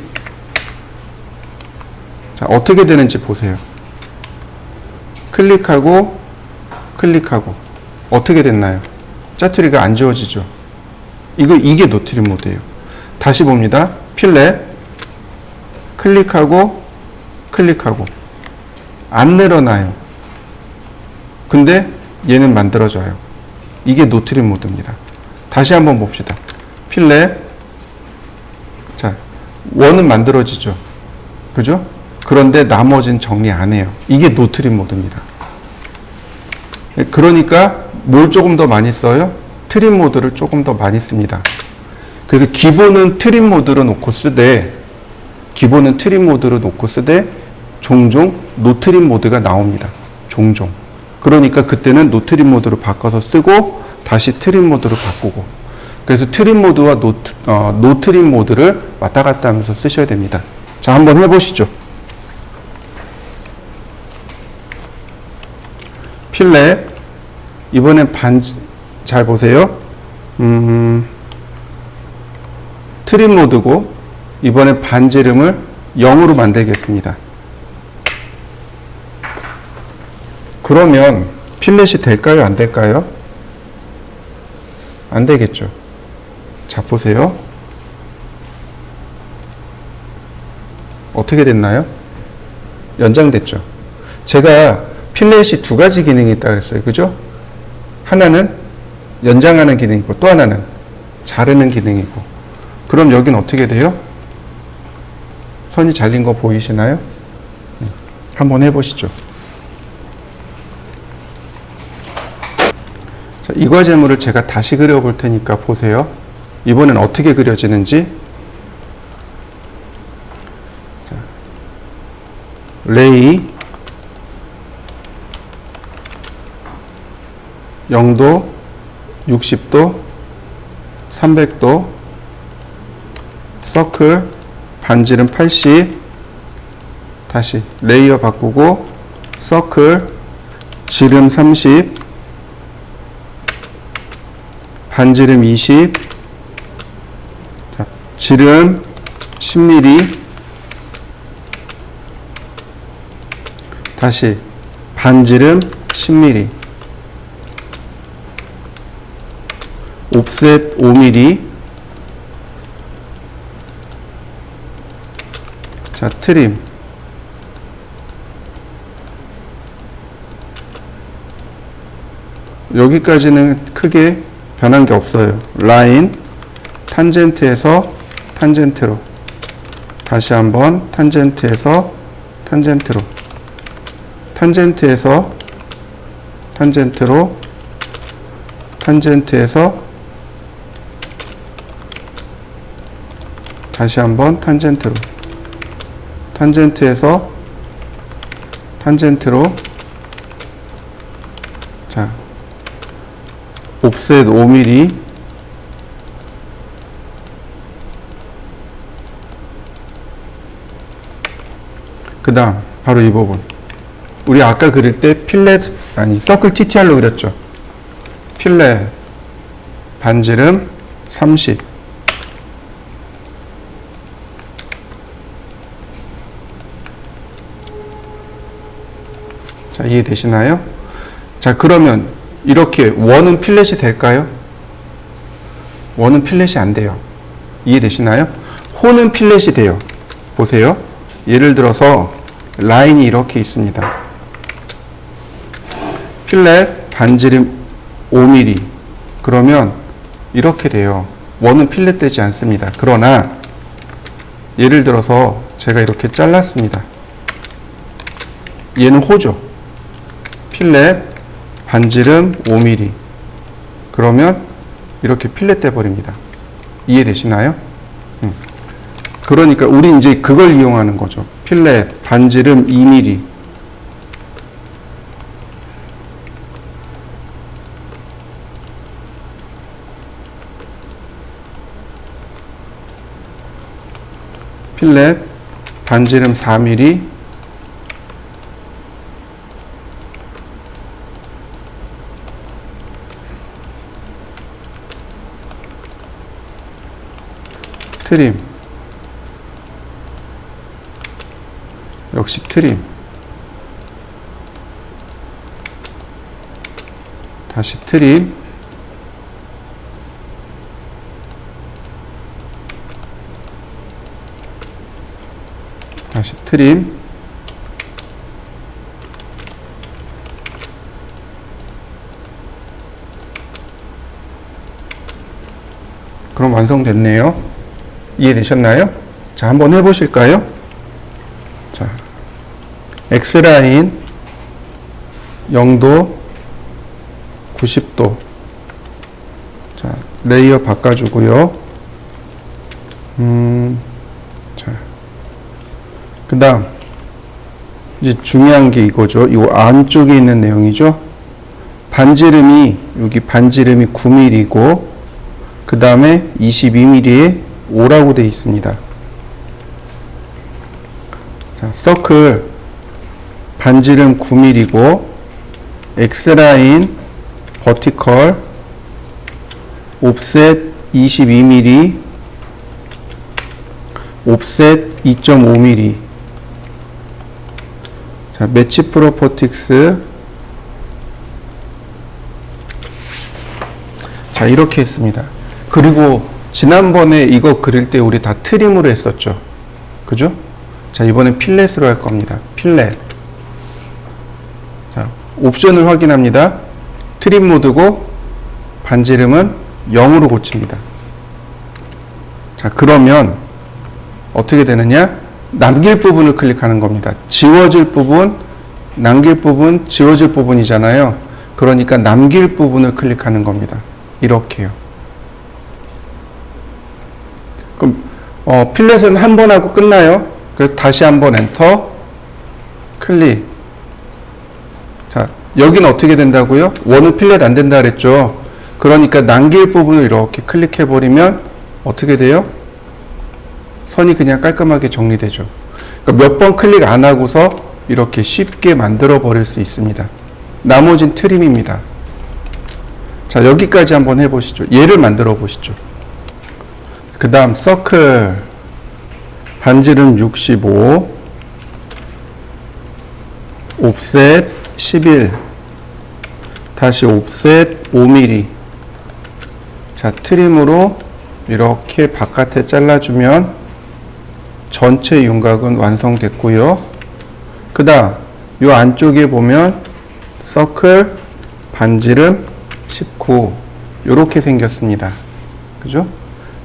자, 어떻게 되는지 보세요. 클릭하고, 클릭하고. 어떻게 됐나요? 짜투리가 안 지워지죠? 이게 노 트림 모드예요. 다시 봅니다. 필렛. 클릭하고, 클릭하고. 안 늘어나요. 근데 얘는 만들어져요. 이게 노 트림 모드입니다. 다시 한번 봅시다. 필렛. 자, 원은 만들어지죠. 그죠? 그런데 나머지는 정리 안 해요. 이게 노 트림 모드입니다. 그러니까 뭘 조금 더 많이 써요? 트림 모드를 조금 더 많이 씁니다. 그래서 기본은 트림 모드로 놓고 쓰되 종종 노 트림 모드가 나옵니다. 종종. 그러니까 그때는 노 트림 모드로 바꿔서 쓰고 다시 트림 모드로 바꾸고. 그래서 트림 모드와 노 트림 모드를 왔다 갔다 하면서 쓰셔야 됩니다. 자, 한번 해보시죠. 필렛. 이번엔 반지, 잘 보세요. 트림 모드고, 이번엔 반지름을 0으로 만들겠습니다. 그러면 필렛이 될까요? 안 될까요? 안 되겠죠. 자, 보세요. 어떻게 됐나요? 연장됐죠. 제가 필렛이 두 가지 기능이 있다고 그랬어요. 그죠? 하나는 연장하는 기능이고 또 하나는 자르는 기능이고. 그럼 여긴 어떻게 돼요? 선이 잘린 거 보이시나요? 한번 해보시죠. 자, 이 과제물을 제가 다시 그려볼 테니까 보세요. 이번엔 어떻게 그려지는지. 자, 레이 0도, 60도, 300도, 서클, 반지름 80, 다시 레이어 바꾸고, 서클, 지름 30, 반지름 20, 자, 지름 10mm, 다시 반지름 10mm, 옵셋 5mm, 자, 트림, 여기까지는 크게 변한 게 없어요. 라인, 탄젠트에서 탄젠트로, 다시 한번 탄젠트에서 탄젠트로, 탄젠트에서 탄젠트로, 탄젠트에서 다시 한번 탄젠트로, 탄젠트에서 탄젠트로, 자, 옵셋 5mm, 그 다음 바로 이 부분. 우리 아까 그릴 때 필렛, 서클 TTR로 그렸죠. 필렛 반지름 30, 자, 이해되시나요? 자, 그러면 이렇게 원은 필렛이 될까요? 원은 필렛이 안 돼요. 이해되시나요? 호는 필렛이 돼요. 보세요. 예를 들어서 라인이 이렇게 있습니다. 필렛 반지름 5mm. 그러면 이렇게 돼요. 원은 필렛 되지 않습니다. 그러나 예를 들어서 제가 이렇게 잘랐습니다. 얘는 호죠. 필렛 반지름 5mm. 그러면 이렇게 필렛 돼 버립니다. 이해되시나요? 그러니까 우리 이제 그걸 이용하는 거죠. 필렛 반지름 2mm. 필렛 반지름 4mm. 트림. 역시 트림. 다시 트림. 다시 트림. 그럼 완성됐네요. 이해되셨나요? 자, 한번 해보실까요? 자, X라인 0도 90도. 자, 레이어 바꿔주고요. 자, 그 다음 이제 중요한 게 이거죠. 이 안쪽에 있는 내용이죠. 반지름이 여기 반지름이 9mm이고 그 다음에 22mm에 5라고 되어 있습니다. 자, 서클 반지름 9mm이고 X라인 버티컬 옵셋 22mm 옵셋 2.5mm. 자, 매치 프로퍼틱스. 자, 이렇게 했습니다. 그리고 지난번에 이거 그릴 때 우리 다 트림으로 했었죠. 그죠? 자, 이번엔 필렛으로 할 겁니다. 필렛. 자, 옵션을 확인합니다. 트림 모드고 반지름은 0으로 고칩니다. 자, 그러면 어떻게 되느냐? 남길 부분을 클릭하는 겁니다. 지워질 부분, 남길 부분, 지워질 부분이잖아요. 그러니까 남길 부분을 클릭하는 겁니다. 이렇게요. 그럼 필렛은 한 번 하고 끝나요. 그래서 다시 한번 엔터, 클릭. 자, 여기는 어떻게 된다고요? 원은 필렛 안 된다 그랬죠. 그러니까 남길 부분을 이렇게 클릭해 버리면 어떻게 돼요? 선이 그냥 깔끔하게 정리되죠. 그러니까 몇 번 클릭 안 하고서 이렇게 쉽게 만들어 버릴 수 있습니다. 나머진 트림입니다. 자, 여기까지 한번 해보시죠. 얘를 만들어 보시죠. 그 다음 서클 반지름 65 옵셋 11 다시 옵셋 5mm. 자, 트림으로 이렇게 바깥에 잘라주면 전체 윤곽은 완성됐고요. 그 다음 이 안쪽에 보면 서클 반지름 19 이렇게 생겼습니다. 그죠?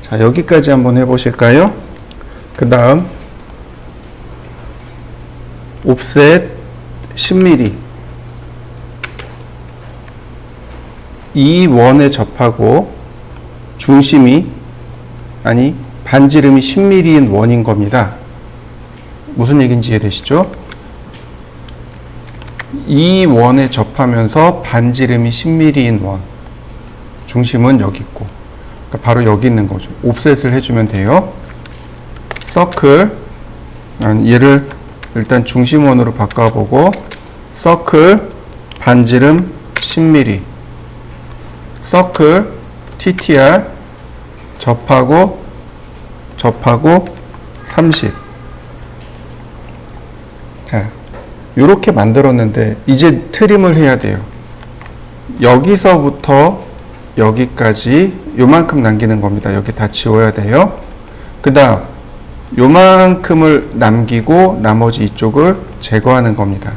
자, 여기까지 한번 해보실까요? 그 다음 옵셋 10mm. 이 원에 접하고 중심이 아니 반지름이 10mm인 원인 겁니다. 무슨 얘기인지 이해되시죠? 이 원에 접하면서 반지름이 10mm인 원. 중심은 여기 있고. 그러니까 바로 여기 있는 거죠. 옵셋을 해주면 돼요. 서클. 얘를 일단 중심원으로 바꿔보고 서클 반지름 10mm. 서클 TTR 접하고 30. 자, 요렇게 만들었는데 이제 트림을 해야 돼요. 여기서부터 여기까지 요만큼 남기는 겁니다. 여기 다 지워야 돼요. 그 다음 요만큼을 남기고 나머지 이쪽을 제거하는 겁니다.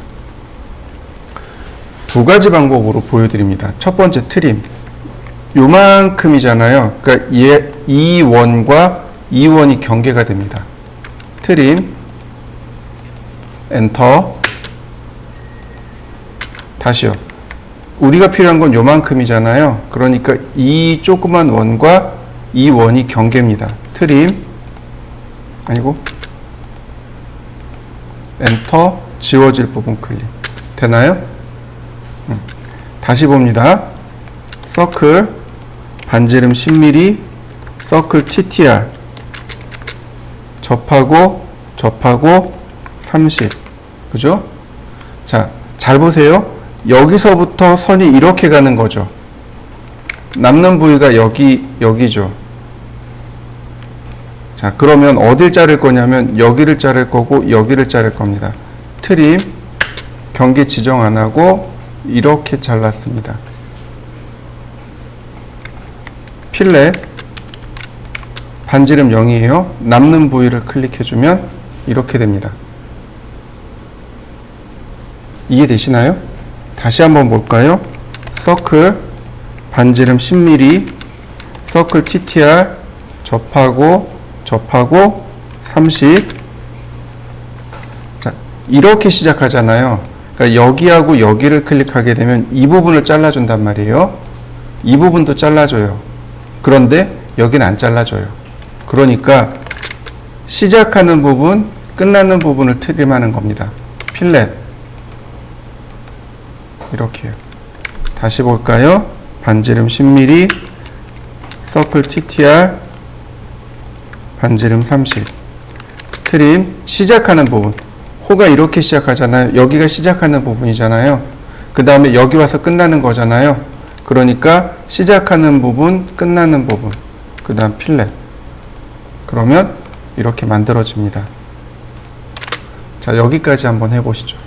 두 가지 방법으로 보여드립니다. 첫 번째 트림. 요만큼이잖아요. 그러니까 이 원과 이 원이 경계가 됩니다. 트림, 엔터, 다시요. 우리가 필요한 건 요만큼이잖아요. 그러니까 이 조그만 원과 이 원이 경계입니다. 트림, 아니고, 엔터, 지워질 부분 클릭. 되나요? 다시 봅니다. 서클, 반지름 10mm, 서클 TTR, 접하고 30. 그죠? 자, 잘 보세요. 여기서부터 선이 이렇게 가는 거죠. 남는 부위가 여기죠. 자, 그러면 어딜 자를 거냐면 여기를 자를 거고 여기를 자를 겁니다. 트림, 경계 지정 안 하고 이렇게 잘랐습니다. 필렛, 반지름 0이에요. 남는 부위를 클릭해주면 이렇게 됩니다. 이해되시나요? 다시 한번 볼까요? 서클, 반지름 10mm, 서클 TTR, 접하고 30. 자, 이렇게 시작하잖아요. 그러니까 여기하고 여기를 클릭하게 되면 이 부분을 잘라준단 말이에요. 이 부분도 잘라줘요. 그런데 여기는 안 잘라줘요. 그러니까 시작하는 부분, 끝나는 부분을 트림하는 겁니다. 필렛. 이렇게요. 다시 볼까요? 반지름 10mm, 서클 TTR, 반지름 30. 트림, 시작하는 부분. 호가 이렇게 시작하잖아요. 여기가 시작하는 부분이잖아요. 그 다음에 여기 와서 끝나는 거잖아요. 그러니까 시작하는 부분, 끝나는 부분. 그 다음 필렛. 그러면 이렇게 만들어집니다. 자, 여기까지 한번 해보시죠.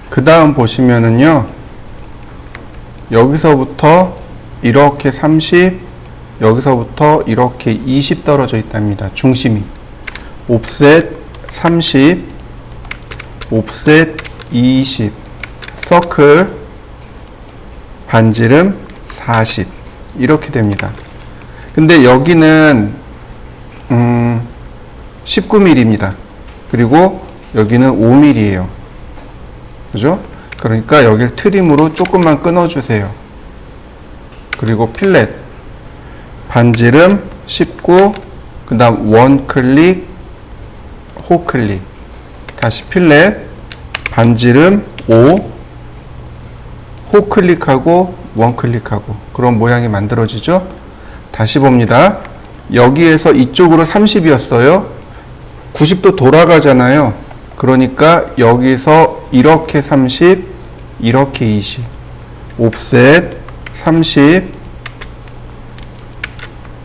그 다음 보시면은요, 여기서부터 이렇게 30, 여기서부터 이렇게 20 떨어져 있답니다. 중심이. 옵셋 30, 옵셋 20, 서클, 반지름 40. 이렇게 됩니다. 근데 여기는 19mm입니다. 그리고 여기는 5mm예요. 그죠? 그러니까 여기를 트림으로 조금만 끊어주세요. 그리고 필렛, 반지름 19, 그 다음 원 클릭, 호 클릭. 다시 필렛, 반지름 5, 호 클릭하고 원 클릭하고. 그런 모양이 만들어지죠? 다시 봅니다. 여기에서 이쪽으로 30이었어요. 90도 돌아가잖아요. 그러니까 여기서 이렇게 30, 이렇게 20. 옵셋 30,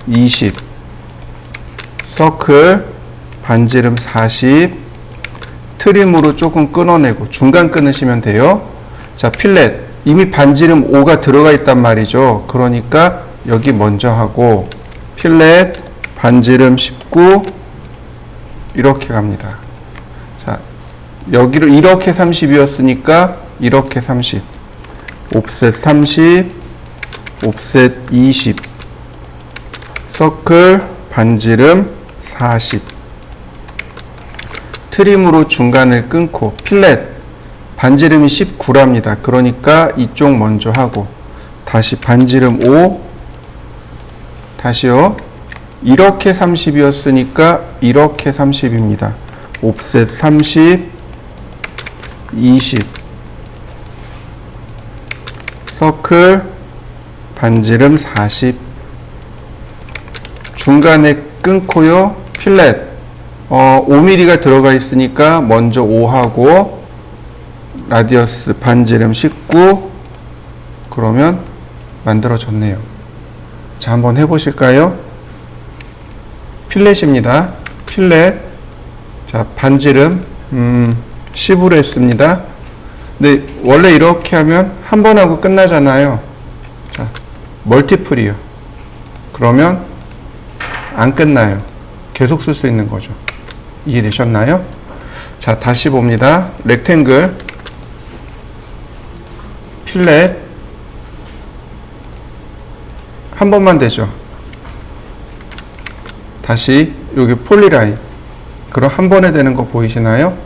20. 서클, 반지름 40. 트림으로 조금 끊어내고 중간 끊으시면 돼요. 자, 필렛. 이미 반지름 5가 들어가 있단 말이죠. 그러니까 여기 먼저 하고 필렛, 반지름 19 이렇게 갑니다. 자, 여기를 이렇게 30이었으니까 이렇게 30. 옵셋 30, 옵셋 20. 서클, 반지름 40. 트림으로 중간을 끊고 필렛, 반지름이 19랍니다. 그러니까 이쪽 먼저 하고 다시 반지름 5, 다시요. 이렇게 30이었으니까 이렇게 30입니다. 옵셋 30, 20. 서클, 반지름 40. 중간에 끊고요. 필렛. 5mm가 들어가 있으니까 먼저 5하고 라디어스 반지름 19. 그러면 만들어졌네요. 자, 한번 해보실까요? 필렛입니다. 필렛. 자, 반지름 10으로 했습니다. 근데 원래 이렇게 하면 한 번 하고 끝나잖아요. 자, 멀티플이요. 그러면 안 끝나요. 계속 쓸 수 있는 거죠. 이해되셨나요? 자, 다시 봅니다. 렉탱글, 필렛, 한 번만 되죠. 다시 여기 폴리라인, 그럼 한 번에 되는 거 보이시나요?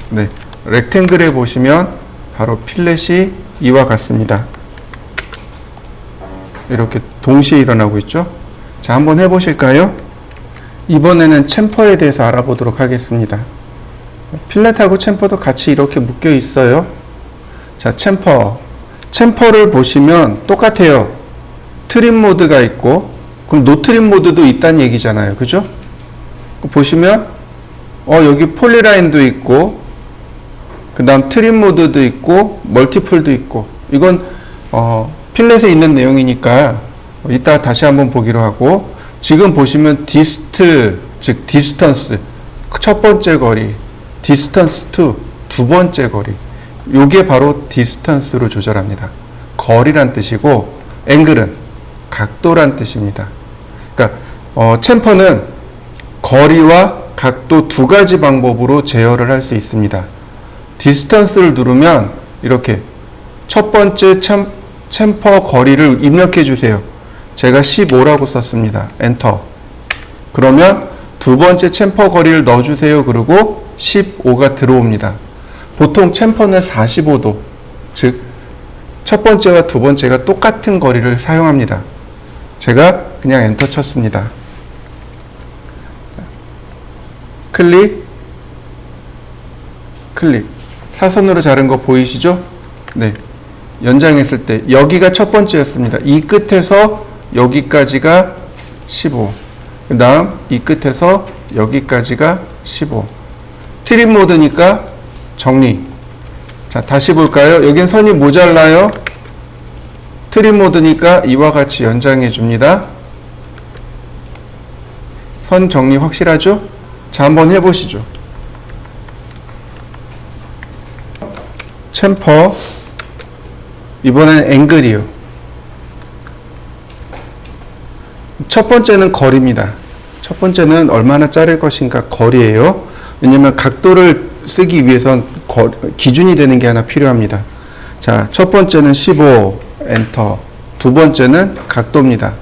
네, 렉탱글에 보시면 바로 필렛이 이와 같습니다. 이렇게 동시에 일어나고 있죠. 자, 한번 해보실까요? 이번에는 챔퍼에 대해서 알아보도록 하겠습니다. 필렛하고 챔퍼도 같이 이렇게 묶여 있어요. 자, 챔퍼를 보시면 똑같아요. 트림 모드가 있고, 그럼 노 트림 모드도 있다는 얘기잖아요. 그죠? 보시면 여기 폴리라인도 있고, 그 다음 트림 모드도 있고, 멀티플도 있고. 이건 필렛에 있는 내용이니까 이따 다시 한번 보기로 하고, 지금 보시면 디스트, 즉 디스턴스, 첫 번째 거리, 디스턴스 2, 두 번째 거리. 요게 바로 디스턴스로 조절합니다. 거리란 뜻이고, 앵글은 각도란 뜻입니다. 그러니까 챔퍼는 거리와 각도 두 가지 방법으로 제어를 할 수 있습니다. 디스턴스를 누르면 이렇게 첫 번째 챔퍼 거리를 입력해 주세요. 제가 15라고 썼습니다. 엔터. 그러면 두 번째 챔퍼 거리를 넣어주세요. 그리고 15가 들어옵니다. 보통 챔퍼는 45도, 즉 첫 번째와 두 번째가 똑같은 거리를 사용합니다. 제가 그냥 엔터 쳤습니다. 클릭, 클릭. 사선으로 자른 거 보이시죠? 네. 연장했을 때 여기가 첫 번째였습니다. 이 끝에서 여기까지가 15. 그 다음 이 끝에서 여기까지가 15. 트림 모드니까 정리. 자, 다시 볼까요? 여긴 선이 모자라요. 트림 모드니까 이와 같이 연장해 줍니다. 선 정리 확실하죠? 자, 한번 해보시죠. 챔퍼, 이번엔 앵글이요. 첫 번째는 거리입니다. 첫 번째는 얼마나 자를 것인가 거리예요. 왜냐면 각도를 쓰기 위해선 기준이 되는 게 하나 필요합니다. 자, 첫 번째는 15, 엔터. 두 번째는 각도입니다.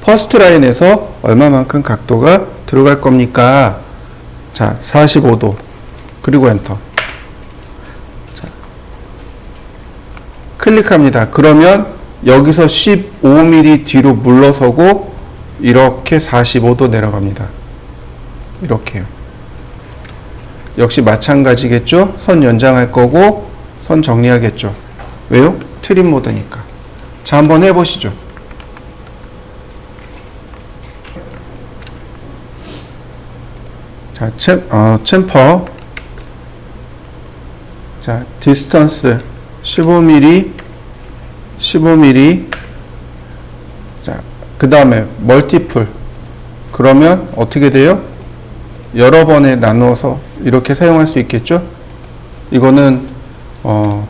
퍼스트 라인에서 얼마만큼 각도가 들어갈 겁니까? 자, 45도. 그리고 엔터. 자, 클릭합니다. 그러면 여기서 15mm 뒤로 물러서고 이렇게 45도 내려갑니다. 이렇게요. 역시 마찬가지겠죠? 선 연장할 거고 선 정리하겠죠. 왜요? 트림 모드니까. 자, 한번 해보시죠. 자, 챔퍼. 자, 디스턴스 15mm, 15mm. 자, 그 다음에 멀티플. 그러면 어떻게 돼요? 여러 번에 나누어서 이렇게 사용할 수 있겠죠? 이거는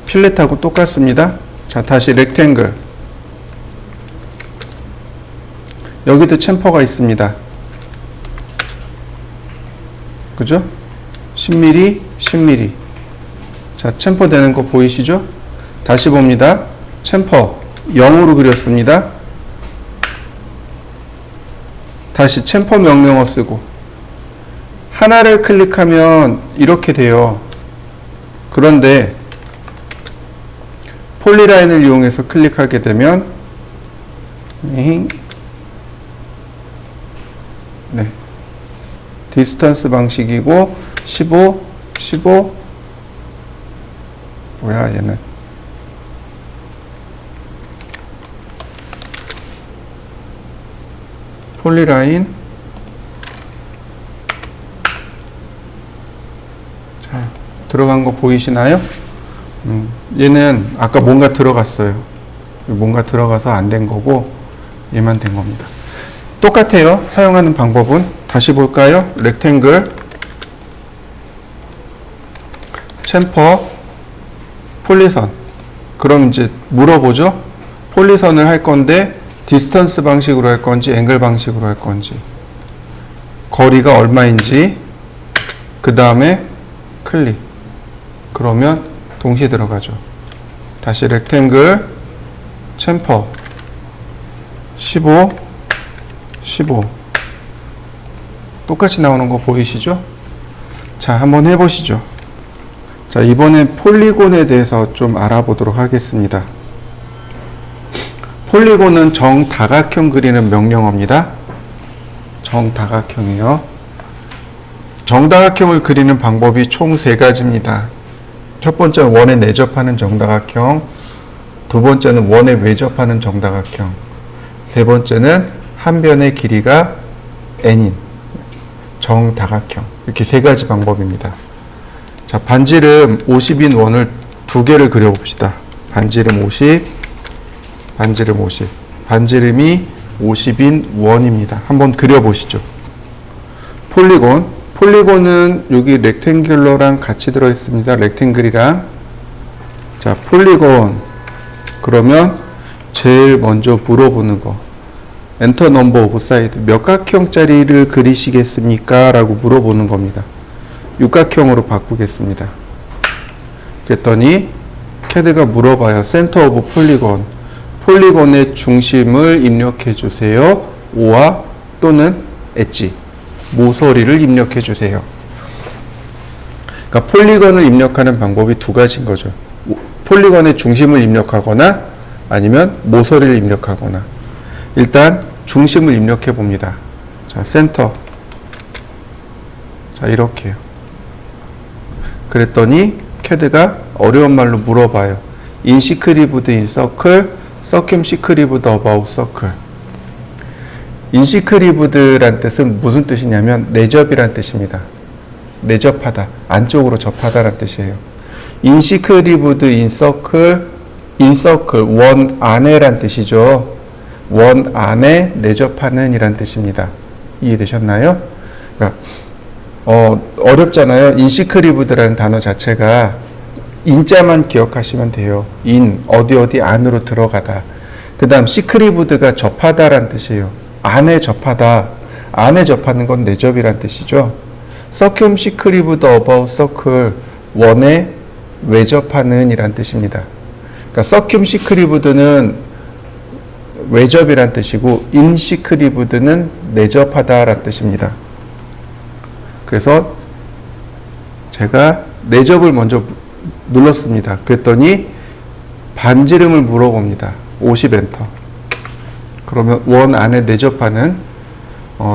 필렛하고 똑같습니다. 자, 다시 렉탱글. 여기도 챔퍼가 있습니다. 그죠? 10mm, 10mm. 자, 챔퍼 되는 거 보이시죠? 다시 봅니다. 챔퍼 0으로 그렸습니다. 다시 챔퍼 명령어 쓰고 하나를 클릭하면 이렇게 돼요. 그런데 폴리라인을 이용해서 클릭하게 되면 네. 디스턴스 방식이고 15, 15 뭐야 얘는 폴리라인. 자, 들어간 거 보이시나요? 얘는 아까 뭔가 들어갔어요. 뭔가 들어가서 안 된 거고 얘만 된 겁니다. 똑같아요. 사용하는 방법은. 다시 볼까요? 렉탱글, 챔퍼, 폴리선. 그럼 이제 물어보죠. 폴리선을 할 건데 디스턴스 방식으로 할 건지 앵글 방식으로 할 건지. 거리가 얼마인지, 그 다음에 클릭. 그러면 동시에 들어가죠. 다시 렉탱글, 챔퍼, 15, 15. 똑같이 나오는 거 보이시죠? 자, 한번 해보시죠. 자, 이번엔 폴리곤에 대해서 좀 알아보도록 하겠습니다. 폴리곤은 정다각형 그리는 명령어입니다. 정다각형이요. 정다각형을 그리는 방법이 총 3가지입니다. 첫 번째는 원에 내접하는 정다각형, 두 번째는 원에 외접하는 정다각형, 세 번째는 한 변의 길이가 n인 정다각형. 이렇게 3가지 방법입니다. 자, 반지름 50인 원을 2개를 그려봅시다. 반지름 50, 반지름 50. 반지름이 50인 원입니다. 한번 그려보시죠. 폴리곤. 폴리곤은 여기 렉탱귤러랑 같이 들어있습니다. 렉탱글이랑. 자, 폴리곤. 그러면 제일 먼저 물어보는 거. 엔터 넘버 오브 사이드. 몇 각형짜리를 그리시겠습니까? 라고 물어보는 겁니다. 육각형으로 바꾸겠습니다. 그랬더니 CAD가 물어봐요. 센터 오브 폴리곤. 폴리곤의 중심을 입력해 주세요. O와 또는 엣지, 모서리를 입력해 주세요. 그러니까 폴리곤을 입력하는 방법이 2가지인 거죠. 폴리곤의 중심을 입력하거나 아니면 모서리를 입력하거나. 일단 중심을 입력해 봅니다. 자, 센터. 자, 이렇게요. 그랬더니 CAD가 어려운 말로 물어봐요. 인시크리브드 인 서클, 서큐시크리브드 어바웃 서클. 인시크리브드란 뜻은 무슨 뜻이냐면 내접이란 뜻입니다. 내접하다, 안쪽으로 접하다란 뜻이에요. 인시크리브드 인 서클, 원 안에란 뜻이죠. 원 안에 내접하는 이란 뜻입니다. 이해되셨나요? 그러니까 어렵잖아요. 인시크리브드라는 단어 자체가 인자만 기억하시면 돼요. 어디 안으로 들어가다. 그 다음 시크리브드가 접하다란 뜻이에요. 안에 접하다. 안에 접하는 건 내접이란 뜻이죠. 서큐시크리브드 어바웃 서클, 원에 외접하는 이란 뜻입니다. 그러니까 서큐시크리브드는 외접이란 뜻이고 인시크리브드는 내접하다란 뜻입니다. 그래서 제가 내접을 먼저 눌렀습니다. 그랬더니 반지름을 물어봅니다. 50 엔터. 그러면 원 안에 내접하는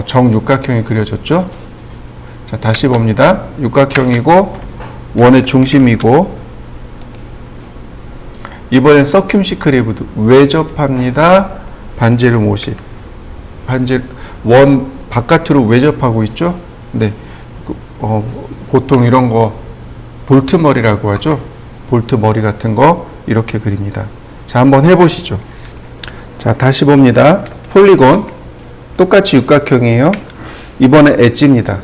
정육각형이 그려졌죠. 자, 다시 봅니다. 육각형이고 원의 중심이고, 이번엔 서큐시크리브드 외접합니다. 반지름 50. 원 바깥으로 외접하고 있죠. 네. 보통 이런 거 볼트 머리라고 하죠. 볼트 머리 같은 거 이렇게 그립니다. 자, 한번 해보시죠. 자, 다시 봅니다. 폴리곤 똑같이 육각형이에요. 이번에 엣지입니다.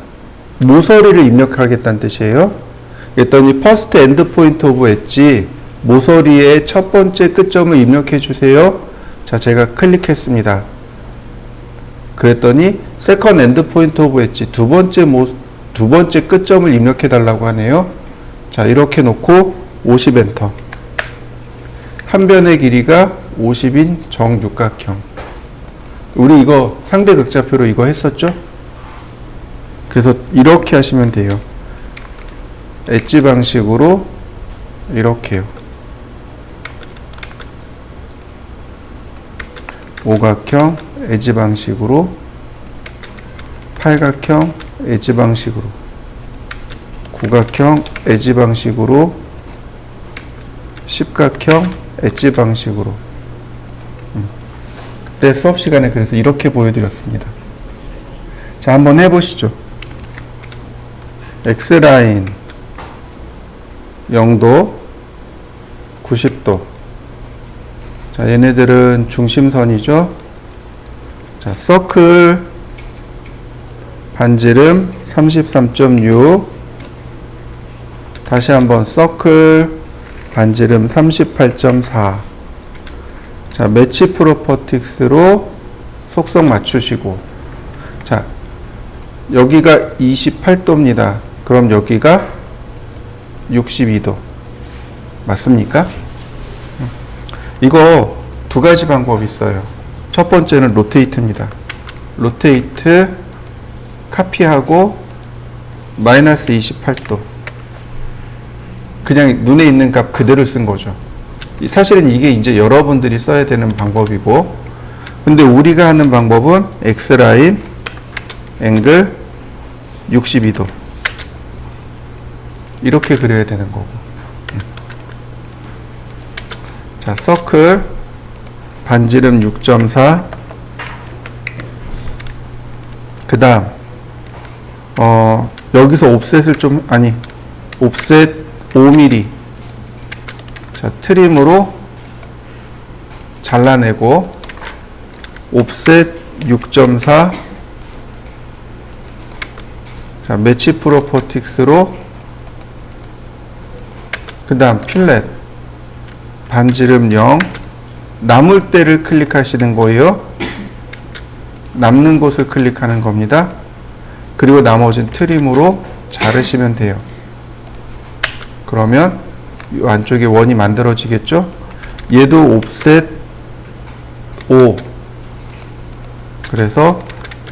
모서리를 입력하겠다는 뜻이에요. 그랬더니 first end point of 엣지, 모서리의 첫 번째 끝점을 입력해 주세요. 자, 제가 클릭했습니다. 그랬더니 second end point of 엣지, 두 번째 끝점을 입력해 달라고 하네요. 자, 이렇게 놓고 50 엔터. 한 변의 길이가 50인 정육각형. 우리 이거 상대 극좌표로 이거 했었죠? 그래서 이렇게 하시면 돼요. 엣지 방식으로 이렇게요. 오각형 엣지 방식으로, 팔각형 엣지 방식으로, 구각형 엣지 방식으로, 십각형 엣지 방식으로. 그때 수업 시간에 그래서 이렇게 보여드렸습니다. 자, 한번 해보시죠. X라인 0도, 90도. 자, 얘네들은 중심선이죠. 자, 서클 반지름 33.6. 다시 한번 서클 반지름 38.4. 자, 매치 프로퍼틱스로 속성 맞추시고. 자, 여기가 28도입니다. 그럼 여기가 62도. 맞습니까? 이거 두 가지 방법이 있어요. 첫 번째는 로테이트입니다. 로테이트 카피하고 마이너스 28도. 그냥 눈에 있는 값 그대로 쓴 거죠. 사실은 이게 이제 여러분들이 써야 되는 방법이고, 근데 우리가 하는 방법은 X라인 앵글 62도. 이렇게 그려야 되는 거고. 자, 서클 반지름 6.4. 그 다음 여기서 옵셋을 옵셋 5mm. 자, 트림으로 잘라내고 옵셋 6.4. 자, 매치 프로퍼틱스로 그 다음 필렛 반지름 0. 남을 때를 클릭하시는 거예요. 남는 곳을 클릭하는 겁니다. 그리고 나머지는 트림으로 자르시면 돼요. 그러면 이 안쪽에 원이 만들어지겠죠? 얘도 옵셋 5. 그래서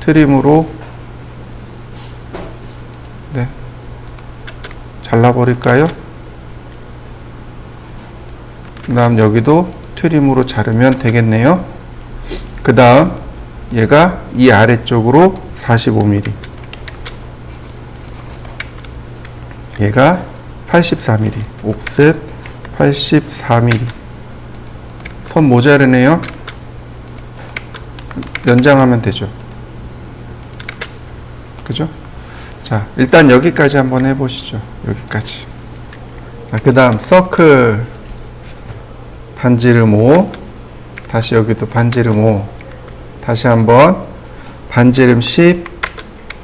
트림으로 잘라버릴까요? 그 다음 여기도 트림으로 자르면 되겠네요. 그 다음 얘가 이 아래쪽으로 45mm. 얘가 84mm. 옵셋 84mm. 선 모자르네요. 연장하면 되죠. 그죠? 자, 일단 여기까지 한번 해보시죠. 여기까지. 자, 그 다음 서클 반지름 5. 다시 여기도 반지름 5. 다시 한번 반지름 10.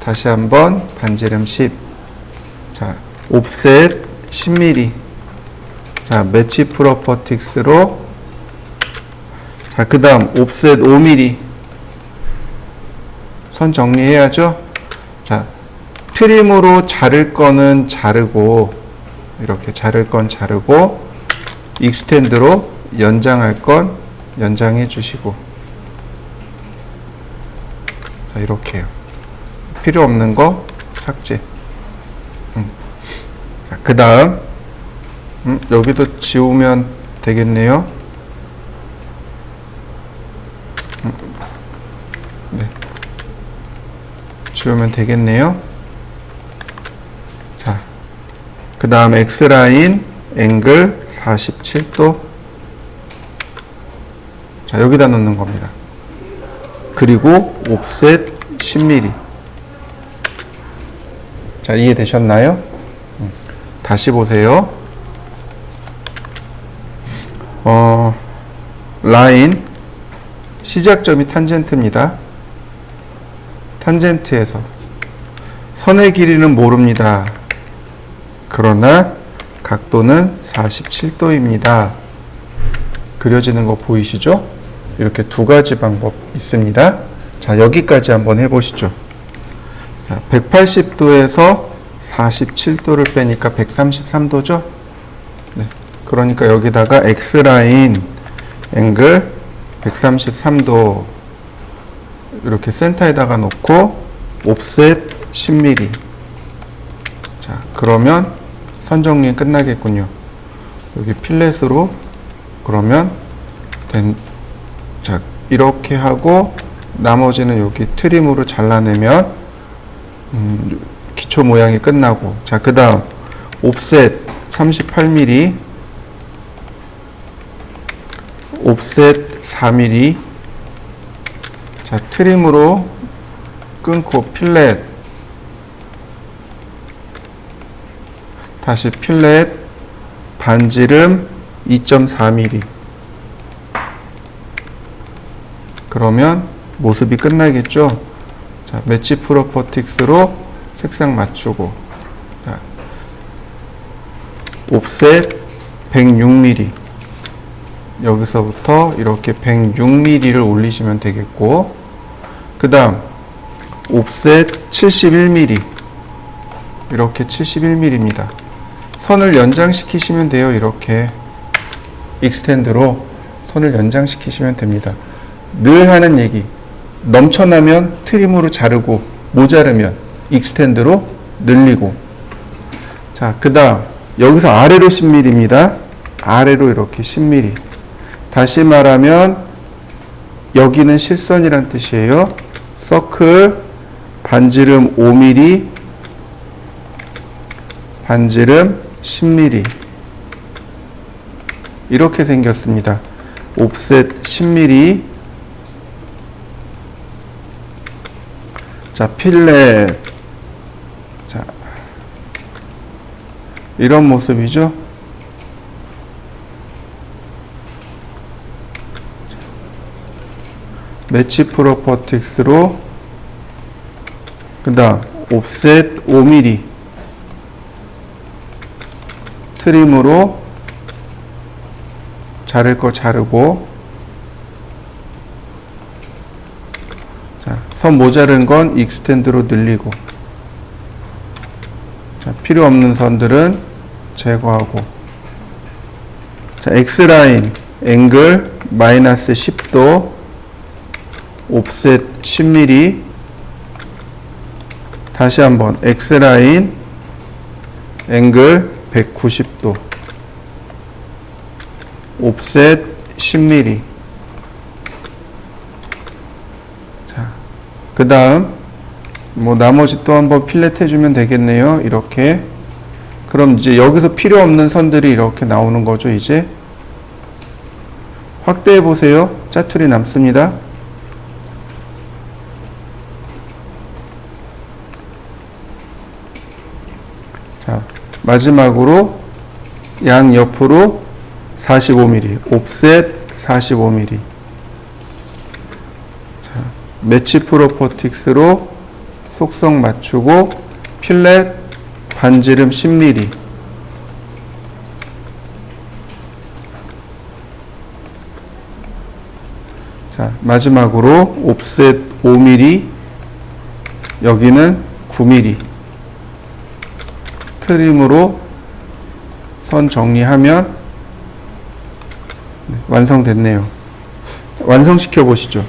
다시 한번 반지름 10. 자, 옵셋 10mm. 자, 매치 프로퍼틱스로. 자, 그 다음 옵셋 5mm. 선 정리해야죠. 자, 트림으로 자를 거는 자르고, 이렇게 자를 건 자르고, 익스텐드로 연장할 건 연장해 주시고. 자, 이렇게요. 필요 없는 거 삭제. 자, 그 다음 여기도 지우면 되겠네요. 네, 지우면 되겠네요. 자, 그 다음 X라인 앵글 47도. 자, 여기다 넣는 겁니다. 그리고 옵셋 10mm. 자, 이해되셨나요? 다시 보세요. 라인 시작점이 탄젠트입니다. 탄젠트에서 선의 길이는 모릅니다. 그러나 각도는 47도입니다. 그려지는 거 보이시죠? 이렇게 두 가지 방법 있습니다. 자, 여기까지 한번 해보시죠. 자, 180도에서 47도를 빼니까 133도죠? 네. 그러니까 여기다가 X라인 앵글 133도 이렇게 센터에다가 놓고 옵셋 10mm. 자, 그러면 선 정리 끝나겠군요. 여기 필렛으로 그러면 자, 이렇게 하고 나머지는 여기 트림으로 잘라내면 기초 모양이 끝나고. 자, 그 다음 옵셋 38mm, 옵셋 4mm. 자, 트림으로 끊고 필렛, 다시 필렛, 반지름 2.4mm. 그러면 모습이 끝나겠죠. 자, 매치 프로퍼틱스로 색상 맞추고. 자, 옵셋 106mm. 여기서부터 이렇게 106mm를 올리시면 되겠고, 그 다음 옵셋 71mm. 이렇게 71mm입니다. 선을 연장시키시면 돼요. 이렇게 익스텐드로 선을 연장시키시면 됩니다. 늘 하는 얘기, 넘쳐나면 트림으로 자르고 모자르면 익스텐드로 늘리고. 자, 그 다음 여기서 아래로 10mm입니다. 아래로 이렇게 10mm. 다시 말하면 여기는 실선이란 뜻이에요. 서클, 반지름 5mm, 반지름 10mm. 이렇게 생겼습니다. 옵셋 10mm. 자, 필렛. 자, 이런 모습이죠. 매치 프로퍼틱스로, 그 다음 옵셋 5mm 트림으로 자를 거 자르고, 자, 선 모자른 건 익스텐드로 늘리고, 자, 필요 없는 선들은 제거하고. 자, X라인 앵글 마이너스 10도, 옵셋 10mm. 다시 한번 X라인 앵글 190도, 옵셋 10mm. 자, 그 다음 뭐 나머지 또 한번 필렛 해주면 되겠네요. 이렇게. 그럼 이제 여기서 필요 없는 선들이 이렇게 나오는 거죠. 이제 확대해 보세요. 짜투리 남습니다. 자, 마지막으로 양 옆으로 45mm, 옵셋 45mm. 자, 매치 프로퍼틱스로 속성 맞추고, 필렛 반지름 10mm. 자, 마지막으로 옵셋 5mm, 여기는 9mm. 트림으로 선 정리하면 완성됐네요. 완성시켜 보시죠.